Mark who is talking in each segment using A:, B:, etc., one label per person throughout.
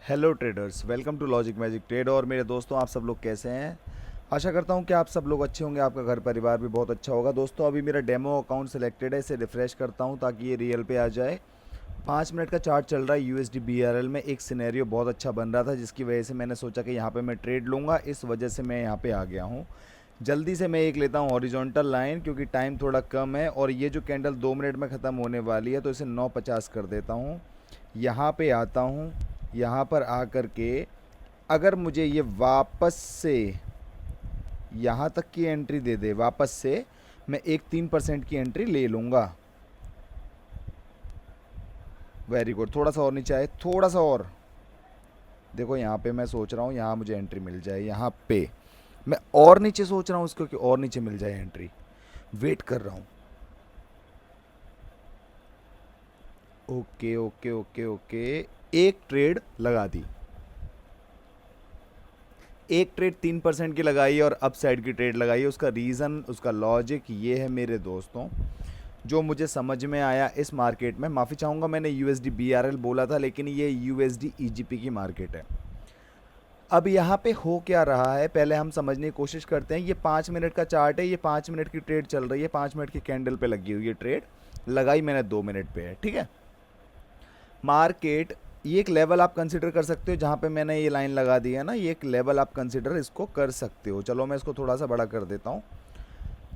A: Hello traders, welcome to logic magic trade. और मेरे दोस्तों, आप सब लोग कैसे हैं? आशा करता हूं कि आप सब लोग अच्छे होंगे, आपका घर परिवार भी बहुत अच्छा होगा। दोस्तों, अभी मेरा डेमो अकाउंट सेलेक्टेड है, इसे रिफ्रेश करता हूं ताकि ये रियल पे आ जाए। 5 मिनट का चार्ट चल रहा है यूएसडी बीआरएल में। एक सिनेरियो बहुत अच्छा बन रहा था जिसकी वजह से मैंने सोचा कि यहाँ पे मैं ट्रेड लूँगा, इस वजह से मैं यहाँ पे आ गया हूँ। जल्दी से मैं एक लेता हूँ हॉरिजॉन्टल लाइन, क्योंकि टाइम थोड़ा कम है और ये जो कैंडल 2 मिनट में ख़त्म होने वाली है, तो इसे 9:50 कर देता हूँ। यहाँ पे आता हूँ, यहाँ पर आकर के अगर मुझे ये वापस से यहाँ तक की एंट्री दे दे, वापस से मैं एक 3% की एंट्री ले लूँगा। वेरी गुड, थोड़ा सा और नीचे आए, थोड़ा सा और। देखो यहाँ पे मैं सोच रहा हूँ यहाँ मुझे एंट्री मिल जाए, यहाँ पे मैं और नीचे सोच रहा हूँ उसको कि और नीचे मिल जाए एंट्री। वेट कर रहा हूँ। ओके ओके ओके ओके, एक ट्रेड लगा दी। एक ट्रेड 3% की लगाई और अप साइड की ट्रेड लगाई है। उसका रीज़न, उसका लॉजिक ये है मेरे दोस्तों, जो मुझे समझ में आया इस मार्केट में। माफ़ी चाहूँगा, मैंने यूएसडी बीआरएल बोला था, लेकिन ये यूएसडी ईजीपी की मार्केट है। अब यहाँ पे हो क्या रहा है, पहले हम समझने की कोशिश करते हैं। ये 5 मिनट का चार्ट है, ये 5 मिनट की ट्रेड चल रही है, 5 मिनट की कैंडल पे लगी हुई है ट्रेड। लगाई मैंने 2 मिनट पे है, ठीक है। मार्केट, ये एक लेवल आप कंसिडर कर सकते हो, जहाँ पे मैंने ये लाइन लगा दी है ना, ये एक लेवल आप कंसिडर इसको कर सकते हो। चलो मैं इसको थोड़ा सा बड़ा कर देता हूँ।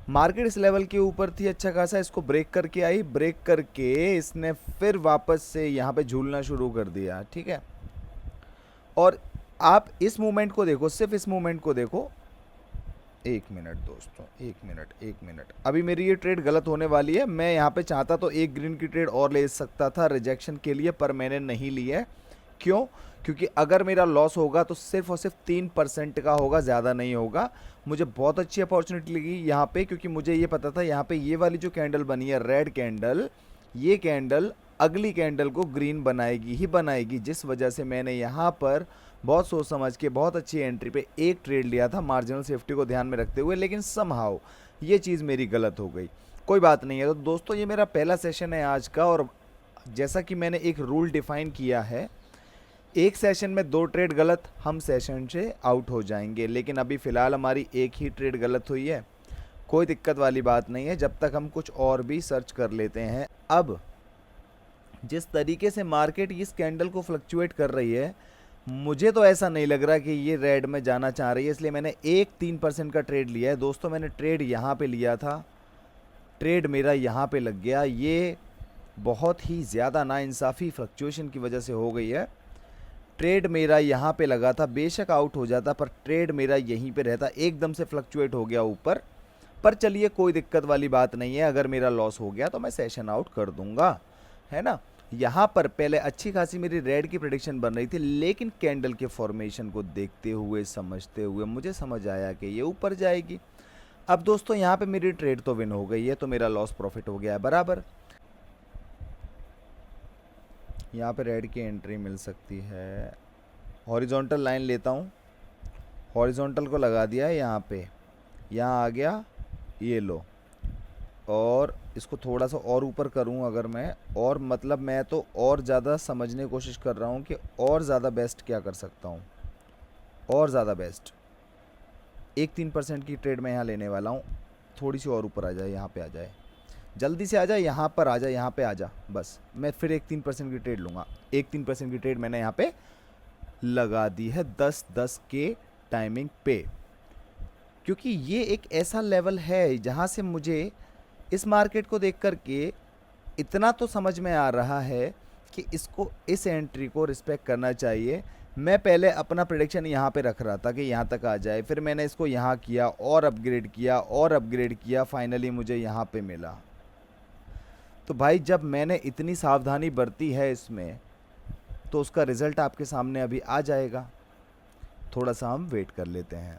A: मार्केट इस लेवल के ऊपर थी अच्छा खासा, इसको ब्रेक करके आई, ब्रेक करके इसने फिर वापस से यहाँ पे झूलना शुरू कर दिया, ठीक है। और आप इस मूवमेंट को देखो, सिर्फ इस मूवमेंट को देखो। 1 मिनट दोस्तों, 1 मिनट, 1 मिनट। अभी मेरी ये ट्रेड गलत होने वाली है। मैं यहाँ पे चाहता तो एक ग्रीन की ट्रेड और ले सकता था रिजेक्शन के लिए, पर मैंने नहीं ली है। क्यों? क्योंकि अगर मेरा लॉस होगा तो सिर्फ और सिर्फ 3% का होगा, ज़्यादा नहीं होगा। मुझे बहुत अच्छी अपॉर्चुनिटी लगी यहाँ पे, क्योंकि मुझे ये पता था यहाँ पे ये वाली जो कैंडल बनी है रेड कैंडल, ये कैंडल अगली कैंडल को ग्रीन बनाएगी ही बनाएगी, जिस वजह से मैंने यहाँ पर बहुत सोच समझ के बहुत अच्छी एंट्री पे एक ट्रेड लिया था, मार्जिनल सेफ्टी को ध्यान में रखते हुए। लेकिन समहाउ ये चीज़ मेरी गलत हो गई। कोई बात नहीं है। तो दोस्तों, ये मेरा पहला सेशन है आज का, और जैसा कि मैंने एक रूल डिफाइन किया है, एक सेशन में 2 ट्रेड गलत, हम सेशन से आउट हो जाएंगे। लेकिन अभी फ़िलहाल हमारी एक ही ट्रेड गलत हुई है, कोई दिक्कत वाली बात नहीं है, जब तक हम कुछ और भी सर्च कर लेते हैं। अब जिस तरीके से मार्केट इस कैंडल को फ्लक्चुएट कर रही है, मुझे तो ऐसा नहीं लग रहा कि ये रेड में जाना चाह रही है, इसलिए मैंने एक 3% का ट्रेड लिया है। दोस्तों, मैंने ट्रेड यहाँ पे लिया था, ट्रेड मेरा यहाँ पे लग गया। ये बहुत ही ज़्यादा नाइंसाफ़ी फ्लक्चुएशन की वजह से हो गई है। ट्रेड मेरा यहाँ पे लगा था, बेशक आउट हो जाता पर ट्रेड मेरा यहीं पे रहता, एकदम से फ्लक्चुएट हो गया ऊपर। पर चलिए, कोई दिक्कत वाली बात नहीं है। अगर मेरा लॉस हो गया तो मैं सेशन आउट कर दूंगा, है ना। यहाँ पर पहले अच्छी खासी मेरी रेड की प्रेडिक्शन बन रही थी, लेकिन कैंडल के फॉर्मेशन को देखते हुए, समझते हुए मुझे समझ आया कि ये ऊपर जाएगी। अब दोस्तों, यहाँ पे मेरी ट्रेड तो विन हो गई है, तो मेरा लॉस प्रॉफिट हो गया है बराबर। यहाँ पे रेड की एंट्री मिल सकती है। हॉरिजॉन्टल लाइन लेता हूँ, हॉरिजॉन्टल को लगा दिया है यहाँ पे, यहाँ आ गया, ये लो। और इसको थोड़ा सा और ऊपर करूँ अगर मैं, और मतलब मैं तो और ज़्यादा समझने की कोशिश कर रहा हूँ कि और ज़्यादा बेस्ट क्या कर सकता हूँ, और ज़्यादा बेस्ट। एक 3% की ट्रेड मैं यहाँ लेने वाला हूँ। थोड़ी सी और ऊपर आ जाए, यहाँ पे आ जाए, जल्दी से आ जाए, यहाँ पर आ जाए, यहाँ पे आ जा, बस। मैं फिर एक 3% की ट्रेड लूँगा। एक 3% की ट्रेड मैंने यहाँ पे लगा दी है 10-10 के टाइमिंग पे, क्योंकि ये एक ऐसा लेवल है जहाँ से मुझे इस मार्केट को देख कर के इतना तो समझ में आ रहा है कि इसको, इस एंट्री को रिस्पेक्ट करना चाहिए। मैं पहले अपना प्रेडिक्शन यहाँ पे रख रहा था कि यहाँ तक आ जाए, फिर मैंने इसको यहाँ किया और अपग्रेड किया और अपग्रेड किया, फाइनली मुझे यहाँ पे मिला। तो भाई, जब मैंने इतनी सावधानी बरती है इसमें, तो उसका रिज़ल्ट आपके सामने अभी आ जाएगा। थोड़ा सा हम वेट कर लेते हैं,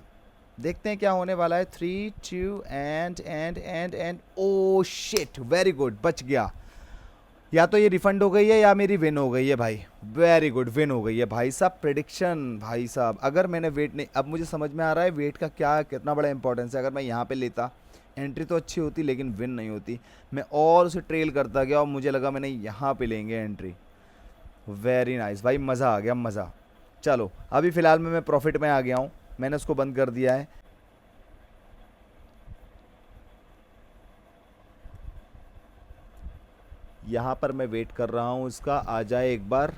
A: देखते हैं क्या होने वाला है। 3 2 and oh shit, very good, बच गया। या तो ये रिफंड हो गई है या मेरी विन हो गई है भाई। वेरी गुड, विन हो गई है भाई साहब। प्रेडिक्शन भाई साहब, अगर मैंने वेट नहीं, अब मुझे समझ में आ रहा है वेट का क्या, कितना बड़ा इंपॉर्टेंस है। अगर मैं यहाँ पे लेता, एंट्री तो अच्छी होती लेकिन विन नहीं होती। मैं और उसे ट्रेल करता गया और मुझे लगा मैंने यहाँ पे लेंगे एंट्री। वेरी नाइस भाई, मज़ा आ गया, मज़ा। चलो अभी फ़िलहाल मैं प्रॉफिट में आ गया हूँ, मैंने उसको बंद कर दिया है। यहाँ पर मैं वेट कर रहा हूँ इसका आ जाए एक बार।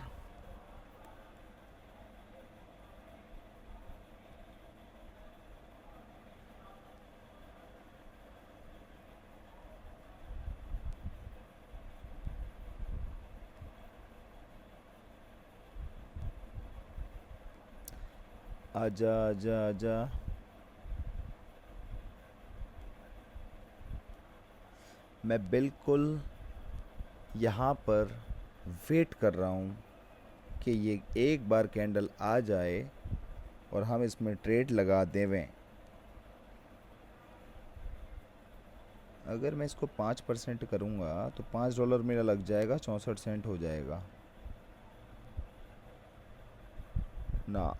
A: आजा आजा आजा। मैं बिल्कुल यहाँ पर वेट कर रहा हूँ कि ये एक बार कैंडल आ जाए और हम इसमें ट्रेड लगा देवें। अगर मैं इसको 5% करूँगा तो $5 मेरा लग जाएगा, 64 सेंट हो जाएगा ना।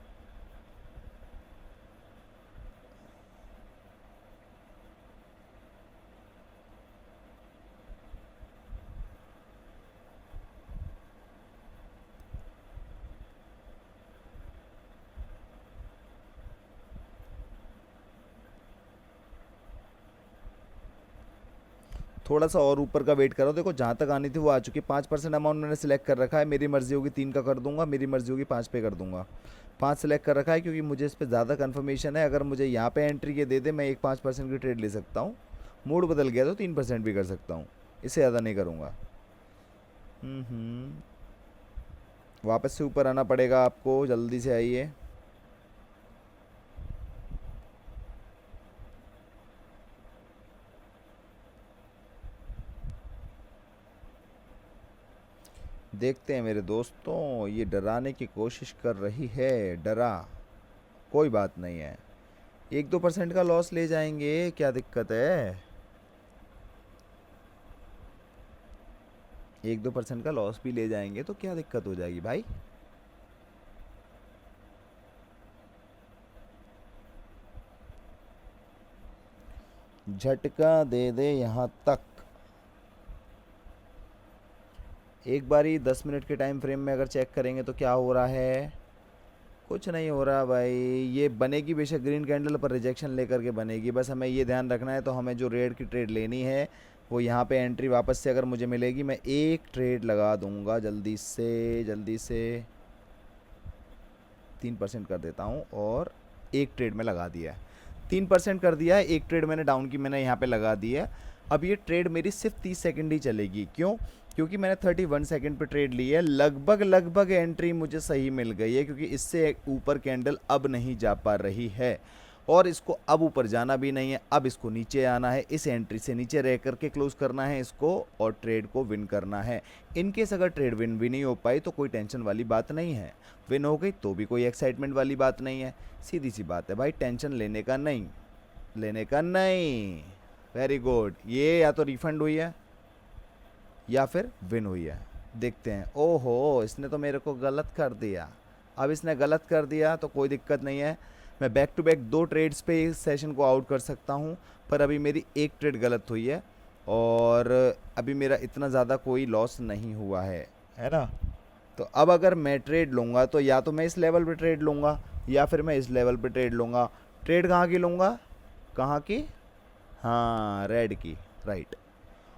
A: थोड़ा सा और ऊपर का वेट करो। देखो जहाँ तक आनी थी वो आ चुकी है। 5% अमाउंट मैंने सिलेक्ट कर रखा है, मेरी मर्जी होगी 3 का कर दूंगा, मेरी मर्जी होगी 5 पे कर दूंगा। 5 सेलेक्ट कर रखा है क्योंकि मुझे इस पर ज़्यादा कन्फर्मेशन है। अगर मुझे यहाँ पे एंट्री के दे दे, मैं एक 5% की ट्रेड ले सकता हूँ। मूड बदल गया तो 3% भी कर सकता हूँ, इससे ज़्यादा नहीं करूँगा। वापस से ऊपर आना पड़ेगा आपको, जल्दी से आइए। देखते हैं मेरे दोस्तों, ये डराने की कोशिश कर रही है। डरा, कोई बात नहीं है, 1-2% का लॉस ले जाएंगे, क्या दिक्कत है। 1-2% का लॉस भी ले जाएंगे तो क्या दिक्कत हो जाएगी भाई। झटका दे दे यहाँ तक। एक बारी 10 मिनट के टाइम फ्रेम में अगर चेक करेंगे तो क्या हो रहा है, कुछ नहीं हो रहा भाई। ये बनेगी बेशक ग्रीन कैंडल पर रिजेक्शन लेकर के बनेगी, बस हमें ये ध्यान रखना है। तो हमें जो रेड की ट्रेड लेनी है वो यहाँ पे एंट्री वापस से अगर मुझे मिलेगी, मैं एक ट्रेड लगा दूंगा जल्दी से। जल्दी से 3% कर देता हूँ और एक ट्रेड में लगा दिया है। 3% कर दिया है, एक ट्रेड मैंने डाउन की मैंने यहाँ पे लगा दी है। अब ये ट्रेड मेरी सिर्फ 30 सेकंड ही चलेगी। क्यों? क्योंकि मैंने 31 सेकंड पे ट्रेड ली है। लगभग लगभग एंट्री मुझे सही मिल गई है, क्योंकि इससे ऊपर कैंडल अब नहीं जा पा रही है और इसको अब ऊपर जाना भी नहीं है। अब इसको नीचे आना है, इस एंट्री से नीचे रह करके क्लोज करना है इसको और ट्रेड को विन करना है। इनकेस अगर ट्रेड विन भी नहीं हो पाई तो कोई टेंशन वाली बात नहीं है, विन हो गई तो भी कोई एक्साइटमेंट वाली बात नहीं है। सीधी सी बात है भाई, टेंशन लेने का नहीं, लेने का नहीं। वेरी गुड, ये या तो रिफंड हुई है या फिर विन हुई है। देखते हैं। ओहो, इसने तो मेरे को गलत कर दिया। अब इसने गलत कर दिया तो कोई दिक्कत नहीं है, मैं बैक टू बैक 2 ट्रेड्स पे इस सेशन को आउट कर सकता हूँ। पर अभी मेरी एक ट्रेड गलत हुई है और अभी मेरा इतना ज़्यादा कोई लॉस नहीं हुआ है ना। तो अब अगर मैं ट्रेड लूँगा तो या तो मैं इस लेवल पे ट्रेड लूँगा या फिर मैं इस लेवल पे ट्रेड लूँगा। ट्रेड कहाँ की लूँगा, कहाँ की? हाँ, रेड की, राइट।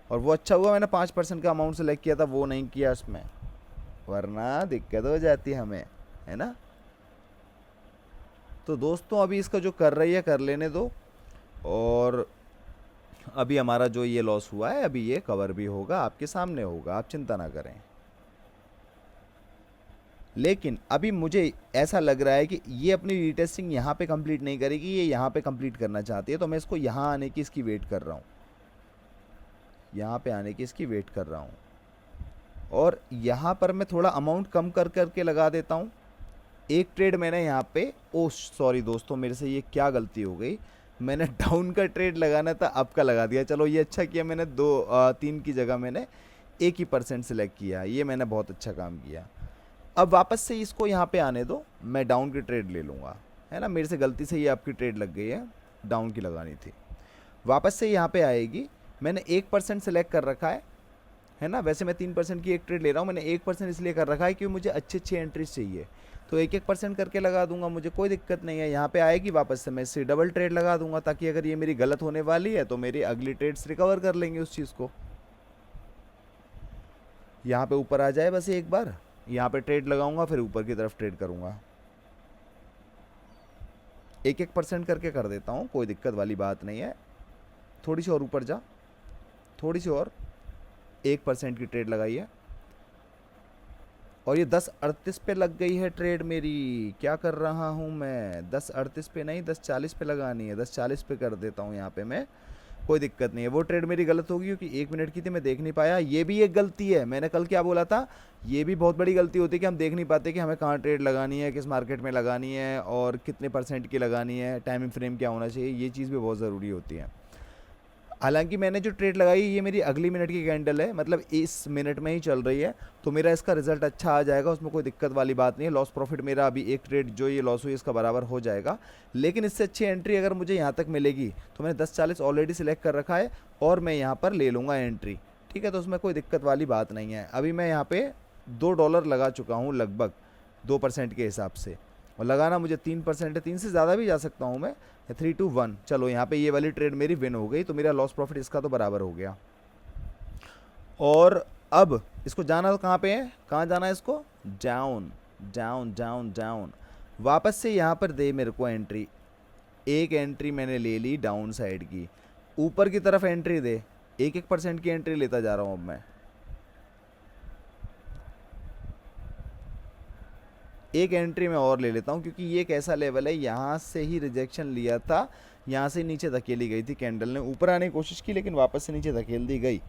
A: और वो अच्छा हुआ मैंने 5% का अमाउंट सेलेक्ट किया था, वो नहीं किया उसमें, वरना दिक्कत हो जाती है हमें, है ना। तो दोस्तों अभी इसका जो कर रही है कर लेने दो, और अभी हमारा जो ये लॉस हुआ है अभी ये कवर भी होगा, आपके सामने होगा, आप चिंता ना करें। लेकिन अभी मुझे ऐसा लग रहा है कि ये अपनी रीटेस्टिंग यहाँ पे कंप्लीट नहीं करेगी, ये यहाँ पे कंप्लीट करना चाहती है। तो मैं इसको यहाँ आने की इसकी वेट कर रहा हूँ, यहाँ पे आने की इसकी वेट कर रहा हूँ। और यहाँ पर मैं थोड़ा अमाउंट कम कर करके लगा देता हूँ। एक ट्रेड मैंने यहाँ पे, ओ सॉरी दोस्तों, मेरे से ये क्या गलती हो गई, मैंने डाउन का ट्रेड लगाना था, अप का लगा दिया। चलो ये अच्छा किया, मैंने 3 की जगह मैंने 1 ही % सिलेक्ट किया, ये मैंने बहुत अच्छा काम किया। अब वापस से इसको यहाँ पे आने दो, मैं डाउन की ट्रेड ले लूँगा, है ना। मेरे से गलती से ये आपकी ट्रेड लग गई है, डाउन की लगानी थी। वापस से यहाँ पे आएगी, मैंने 1% सिलेक्ट कर रखा है है ना। वैसे मैं 3% की एक ट्रेड ले रहा हूँ, मैंने 1% इसलिए कर रखा है क्योंकि मुझे अच्छी अच्छी एंट्रीज चाहिए, तो 1% करके लगा दूंगा, मुझे कोई दिक्कत नहीं है। यहाँ पे आएगी वापस से मैं इससे डबल ट्रेड लगा दूंगा, ताकि अगर ये मेरी गलत होने वाली है तो मेरी अगली ट्रेड्स रिकवर कर लेंगे उस चीज़ को। यहाँ पे ऊपर आ जाए बस एक बार, यहाँ पे ट्रेड लगाऊंगा, फिर ऊपर की तरफ ट्रेड करूंगा। 1% करके कर देता हूँ, कोई दिक्कत वाली बात नहीं है। थोड़ी सी और ऊपर जा, थोड़ी सी और, 1% की ट्रेड लगाई है, और ये 10:38 पे लग गई है ट्रेड मेरी। क्या कर रहा हूँ मैं, 10:38 पे नहीं 10:40 पे लगानी है, 10:40 पे कर देता हूँ यहाँ पे मैं, कोई दिक्कत नहीं है। वो ट्रेड मेरी गलत होगी क्योंकि 1 मिनट की थी, मैं देख नहीं पाया, ये भी एक गलती है। मैंने कल क्या बोला था, ये भी बहुत बड़ी गलती होती है कि हम देख नहीं पाते कि हमें कहाँ ट्रेड लगानी है, किस मार्केट में लगानी है, और कितने % की लगानी है, टाइमिंग फ्रेम क्या होना चाहिए, ये चीज़ भी बहुत ज़रूरी होती है। हालांकि मैंने जो ट्रेड लगाई ये मेरी अगली मिनट की कैंडल है, मतलब इस मिनट में ही चल रही है, तो मेरा इसका रिजल्ट अच्छा आ जाएगा, उसमें कोई दिक्कत वाली बात नहीं है। लॉस प्रॉफिट मेरा अभी एक ट्रेड जो ये लॉस हुई इसका बराबर हो जाएगा, लेकिन इससे अच्छी एंट्री अगर मुझे यहाँ तक मिलेगी तो मैंने 10:40 ऑलरेडी सिलेक्ट कर रखा है, और मैं यहाँ पर ले लूँगा एंट्री, ठीक है। तो उसमें कोई दिक्कत वाली बात नहीं है। अभी मैं यहाँ पे $2 लगा चुका हूँ लगभग 2% के हिसाब से, और लगाना मुझे 3% है, 3 से ज़्यादा भी जा सकता हूँ मैं, 3 to 1। चलो यहाँ पे ये वाली ट्रेड मेरी विन हो गई, तो मेरा लॉस प्रॉफिट इसका तो बराबर हो गया। और अब इसको जाना तो कहाँ पे है, कहाँ जाना है इसको, डाउन डाउन डाउन डाउन। वापस से यहाँ पर दे मेरे को एंट्री, एक एंट्री मैंने ले ली डाउन साइड की, ऊपर की तरफ एंट्री दे, 1% की एंट्री लेता जा रहा हूँ अब मैं। एक एंट्री मैं और ले लेता हूँ, क्योंकि ये एक ऐसा लेवल है, यहाँ से ही रिजेक्शन लिया था, यहाँ से नीचे धकेली गई थी कैंडल ने, ऊपर आने की कोशिश की लेकिन वापस से नीचे धकेल दी गई।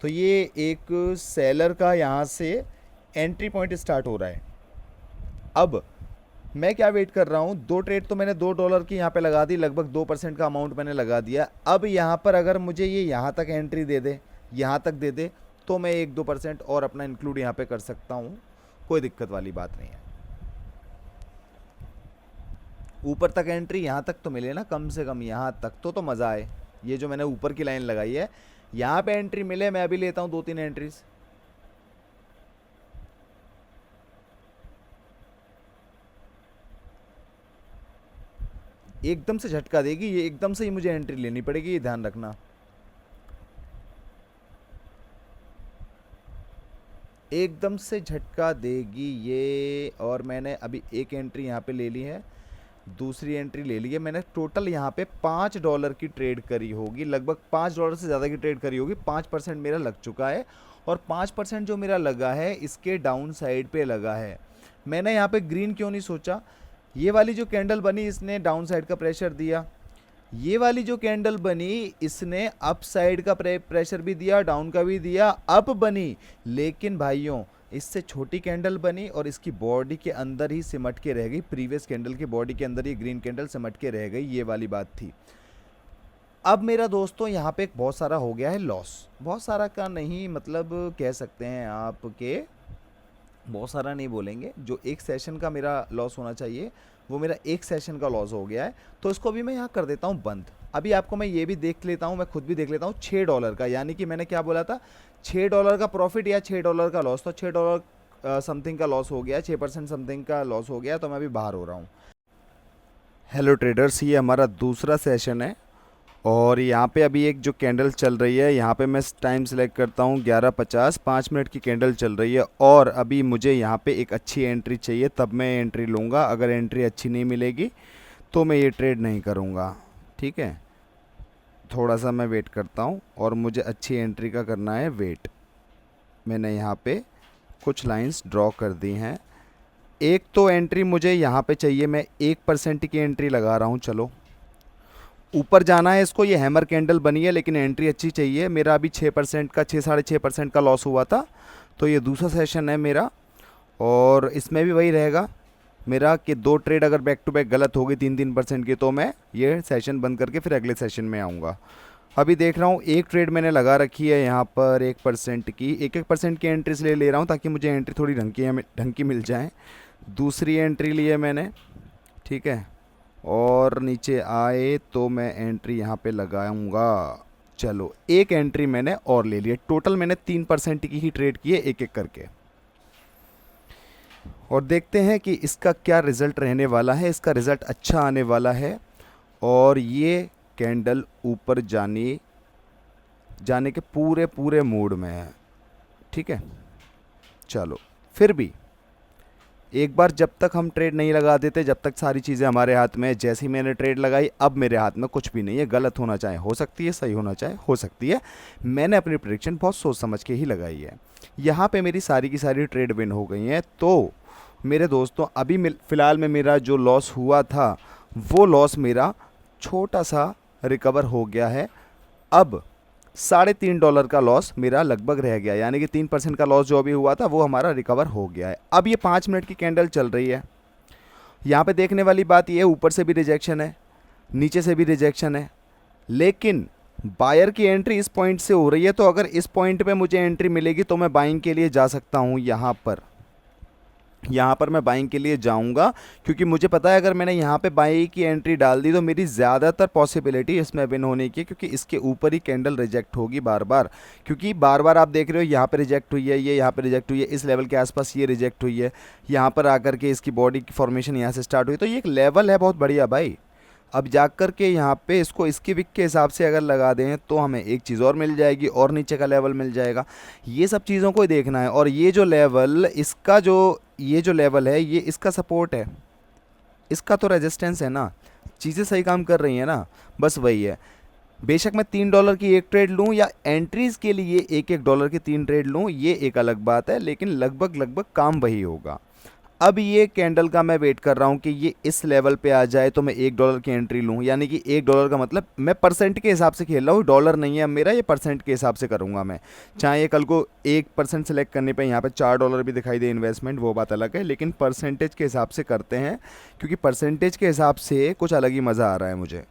A: तो ये एक सेलर का यहाँ से एंट्री पॉइंट स्टार्ट हो रहा है। अब मैं क्या वेट कर रहा हूँ, 2 ट्रेड तो मैंने $2 की यहाँ पे लगा दी, लगभग 2% का अमाउंट मैंने लगा दिया। अब यहाँ पर अगर मुझे ये यहाँ तक एंट्री दे दे, यहाँ तक दे दे, तो मैं 1-2% और अपना इंक्लूड यहाँ पे कर सकता हूँ, कोई दिक्कत वाली बात नहीं है। ऊपर तक एंट्री यहाँ तक तो मिले ना, कम से कम यहाँ तक तो मज़ा आए। ये जो मैंने ऊपर की लाइन लगाई है, यहाँ पे एंट्री मिले, मैं अभी लेता हूँ 2-3 एंट्रीज। एकदम से झटका देगी ये, एकदम से ही मुझे एंट्री लेनी पड़ेगी, ये ध्यान रखना। एकदम से झटका देगी ये, और मैंने अभी एक एंट्री यहाँ पे ले ली है, दूसरी एंट्री ले ली है मैंने। टोटल यहाँ पे $5 की ट्रेड करी होगी, लगभग $5 से ज़्यादा की ट्रेड करी होगी। 5% मेरा लग चुका है, और 5% जो मेरा लगा है इसके डाउन साइड पे लगा है। मैंने यहाँ पे ग्रीन क्यों नहीं सोचा, ये वाली जो कैंडल बनी इसने डाउन साइड का प्रेशर दिया, ये वाली जो कैंडल बनी इसने अप साइड का प्रेशर भी दिया, डाउन का भी दिया, अप बनी। लेकिन भाइयों इससे छोटी कैंडल बनी और इसकी बॉडी के अंदर ही सिमट के रह गई, प्रीवियस कैंडल की बॉडी के अंदर ये ग्रीन कैंडल सिमट के रह गई, ये वाली बात थी। अब मेरा दोस्तों यहाँ पे बहुत सारा हो गया है लॉस, बहुत सारा का नहीं, मतलब कह सकते हैं आपके, बहुत सारा नहीं बोलेंगे, जो एक सेशन का मेरा लॉस होना चाहिए वो मेरा एक सेशन का लॉस हो गया है। तो इसको भी मैं यहाँ कर देता हूँ बंद। अभी आपको मैं ये भी देख लेता हूँ, मैं खुद भी देख लेता हूँ, $6 का, यानी कि मैंने क्या बोला था, $6 का प्रॉफिट या $6 का लॉस, तो $6 समथिंग का लॉस हो गया, 6% समथिंग का लॉस हो गया, तो मैं अभी बाहर हो रहा हूँ। हेलो ट्रेडर्स, ये हमारा दूसरा सेशन है, और यहाँ पे अभी एक जो कैंडल चल रही है, यहाँ पे मैं टाइम सेलेक्ट करता हूँ 11:50, 5 मिनट की कैंडल चल रही है, और अभी मुझे यहाँ पे एक अच्छी एंट्री चाहिए, तब मैं एंट्री लूँगा। अगर एंट्री अच्छी नहीं मिलेगी तो मैं ये ट्रेड नहीं करूँगा, ठीक है। थोड़ा सा मैं वेट करता हूँ, और मुझे अच्छी एंट्री का करना है वेट। मैंने यहाँ पे कुछ लाइंस ड्रॉ कर दी हैं। एक तो एंट्री मुझे यहाँ पे चाहिए, मैं 1% की एंट्री लगा रहा हूँ। चलो ऊपर जाना है इसको, ये हैमर कैंडल बनी है लेकिन एंट्री अच्छी चाहिए। मेरा अभी 6% का 6-6.5% का लॉस हुआ था, तो ये दूसरा सेशन है मेरा, और इसमें भी वही रहेगा मेरा कि 2 ट्रेड अगर बैक टू बैक गलत हो गई 3-3% की, तो मैं ये सेशन बंद करके फिर अगले सेशन में आऊँगा। अभी देख रहा हूँ एक ट्रेड मैंने लगा रखी है यहाँ पर 1% की, 1-1% की एंट्री इसलिए ले रहा हूँ ताकि मुझे एंट्री थोड़ी ढंग की मिल जाए। दूसरी एंट्री ली है मैंने, ठीक है, और नीचे आए तो मैं एंट्री यहाँ पे लगाऊंगा। चलो एक एंट्री मैंने और ले लिया, टोटल मैंने 3% की ही ट्रेड की है एक एक करके, और देखते हैं कि इसका क्या रिज़ल्ट रहने वाला है। इसका रिज़ल्ट अच्छा आने वाला है और ये कैंडल ऊपर जाने के पूरे पूरे मूड में है। ठीक है, चलो फिर भी एक बार जब तक हम ट्रेड नहीं लगा देते, जब तक सारी चीज़ें हमारे हाथ में है, जैसे ही मैंने ट्रेड लगाई अब मेरे हाथ में कुछ भी नहीं है। गलत होना चाहे हो सकती है, सही होना चाहे हो सकती है। मैंने अपनी प्रेडिक्शन बहुत सोच समझ के ही लगाई है। यहाँ पे मेरी सारी की सारी ट्रेड विन हो गई हैं। तो मेरे दोस्तों अभी फ़िलहाल में मेरा जो लॉस हुआ था वो लॉस मेरा छोटा सा रिकवर हो गया है। अब $3.5 का लॉस मेरा लगभग रह गया, यानी कि 3% का लॉस जो अभी हुआ था वो हमारा रिकवर हो गया है। अब ये 5 मिनट की कैंडल चल रही है। यहाँ पे देखने वाली बात ये है, ऊपर से भी रिजेक्शन है, नीचे से भी रिजेक्शन है, लेकिन बायर की एंट्री इस पॉइंट से हो रही है। तो अगर इस पॉइंट पे मुझे एंट्री मिलेगी तो मैं बाइंग के लिए जा सकता हूँ। यहाँ पर मैं बाइंग के लिए जाऊंगा, क्योंकि मुझे पता है अगर मैंने यहाँ पे बाई की एंट्री डाल दी तो मेरी ज़्यादातर पॉसिबिलिटी इसमें विन होने की है, क्योंकि इसके ऊपर ही कैंडल रिजेक्ट होगी बार बार। क्योंकि बार बार आप देख रहे हो यहाँ पे रिजेक्ट हुई है, ये यहाँ पे रिजेक्ट हुई है, इस लेवल के आसपास ये रिजेक्ट हुई है, यहाँ पर आकर के इसकी बॉडी की फॉर्मेशन यहाँ से स्टार्ट हुई। तो ये एक लेवल है बहुत बढ़िया भाई। अब जा कर के यहाँ पे इसको इसकी विक के हिसाब से अगर लगा दें तो हमें एक चीज़ और मिल जाएगी, और नीचे का लेवल मिल जाएगा। ये सब चीज़ों को ही देखना है। और ये जो लेवल इसका ये जो लेवल है ये इसका सपोर्ट है, इसका तो रेजिस्टेंस है ना। चीज़ें सही काम कर रही हैं ना, बस वही है। बेशक मैं $3 की एक ट्रेड लूँ या एंट्रीज़ के लिए $1 की 3 ट्रेड लूँ, ये एक अलग बात है, लेकिन लगभग काम वही होगा। अब ये कैंडल का मैं वेट कर रहा हूँ कि ये इस लेवल पे आ जाए तो मैं $1 की एंट्री लूँ। यानी कि $1 का मतलब मैं परसेंट के हिसाब से खेल रहा हूँ, डॉलर नहीं है मेरा, ये परसेंट के हिसाब से करूँगा मैं। चाहे ये कल को 1% सेलेक्ट करने पे यहाँ पे $4 भी दिखाई दे इन्वेस्टमेंट, वो बात अलग है, लेकिन परसेंटेज के हिसाब से करते हैं, क्योंकि परसेंटेज के हिसाब से कुछ अलग ही मज़ा आ रहा है मुझे।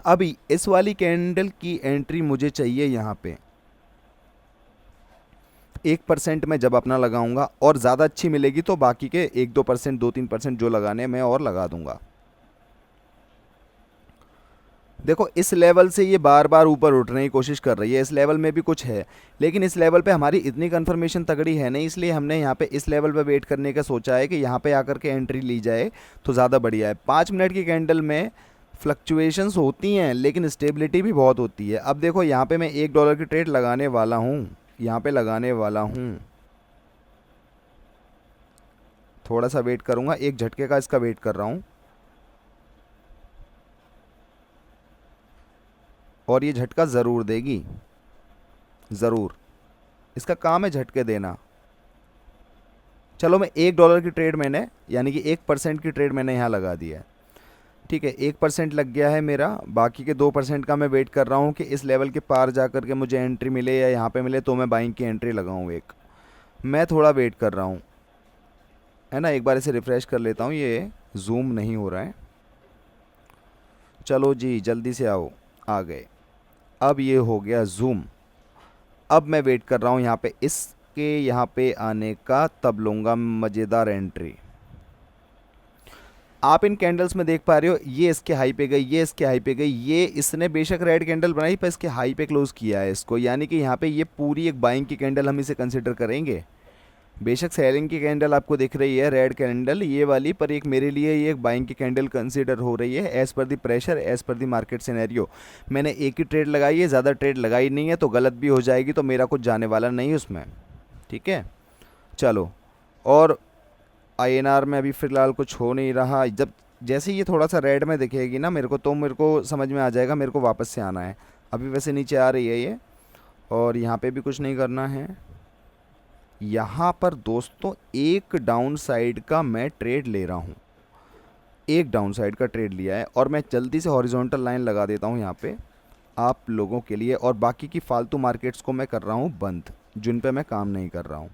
A: अभी इस वाली कैंडल की एंट्री मुझे चाहिए यहाँ पे 1% में जब अपना लगाऊंगा, और ज़्यादा अच्छी मिलेगी तो बाकी के 1-2%, 2-3% जो लगाने मैं और लगा दूंगा। देखो इस लेवल से ये बार बार ऊपर उठने की कोशिश कर रही है, इस लेवल में भी कुछ है, लेकिन इस लेवल पे हमारी इतनी कंफर्मेशन तगड़ी है नहीं, इसलिए हमने यहाँ पे इस लेवल पे वेट करने का सोचा है कि यहाँ पे आकर के एंट्री ली जाए तो ज़्यादा बढ़िया है। 5 मिनट की कैंडल में फ्लक्चुएशंस होती हैं लेकिन स्टेबिलिटी भी बहुत होती है। अब देखो यहाँ पे मैं $1 की ट्रेड लगाने वाला हूँ, यहाँ पे लगाने वाला हूँ, थोड़ा सा वेट करूँगा, एक झटके का इसका वेट कर रहा हूँ, और ये झटका ज़रूर देगी, ज़रूर, इसका काम है झटके देना। चलो मैं $1 की ट्रेड मैंने, यानी कि 1% की ट्रेड मैंने यहाँ लगा दी है। ठीक है, 1% लग गया है मेरा, बाकी के 2% का मैं वेट कर रहा हूँ कि इस लेवल के पार जा कर के मुझे एंट्री मिले या यहाँ पे मिले तो मैं बाइंग की एंट्री लगाऊँ एक। मैं थोड़ा वेट कर रहा हूँ, है ना। एक बार इसे रिफ़्रेश कर लेता हूँ, ये जूम नहीं हो रहा है। चलो जी जल्दी से आओ, आ गए। अब ये हो गया जूम। अब मैं वेट कर रहा हूँ यहाँ पे इसके यहाँ पे आने का, तब लूँगा मज़ेदार एंट्री। आप इन कैंडल्स में देख पा रहे हो, ये इसके हाई पे गई, ये इसके हाई पे गई, ये इसने बेशक रेड कैंडल बनाई पर इसके हाई पे क्लोज किया है इसको, यानी कि यहाँ पे ये पूरी एक बाइंग की कैंडल हम इसे कंसिडर करेंगे। बेशक सेलिंग की कैंडल आपको दिख रही है रेड कैंडल ये वाली, पर एक मेरे लिए ये एक बाइंग की कैंडल कंसिडर हो रही है as per the pressure, as per the market scenario. मैंने एक ही ट्रेड लगाई है, ज़्यादा ट्रेड लगाई नहीं है, तो गलत भी हो जाएगी तो मेरा कुछ जाने वाला नहीं उसमें। ठीक है, चलो। और INR में अभी फ़िलहाल कुछ हो नहीं रहा। जब जैसे ये थोड़ा सा रेड में दिखेगी ना मेरे को, तो मेरे को समझ में आ जाएगा मेरे को वापस से आना है। अभी वैसे नीचे आ रही है ये, और यहाँ पे भी कुछ नहीं करना है। यहाँ पर दोस्तों एक डाउन साइड का मैं ट्रेड ले रहा हूँ, एक डाउन साइड का ट्रेड लिया है, और मैं जल्दी से हॉरिजॉन्टल लाइन लगा देता हूँ यहाँ पे आप लोगों के लिए, और बाकी की फालतू मार्केट्स को मैं कर रहा हूँ बंद, जिन पे मैं काम नहीं कर रहा हूँ।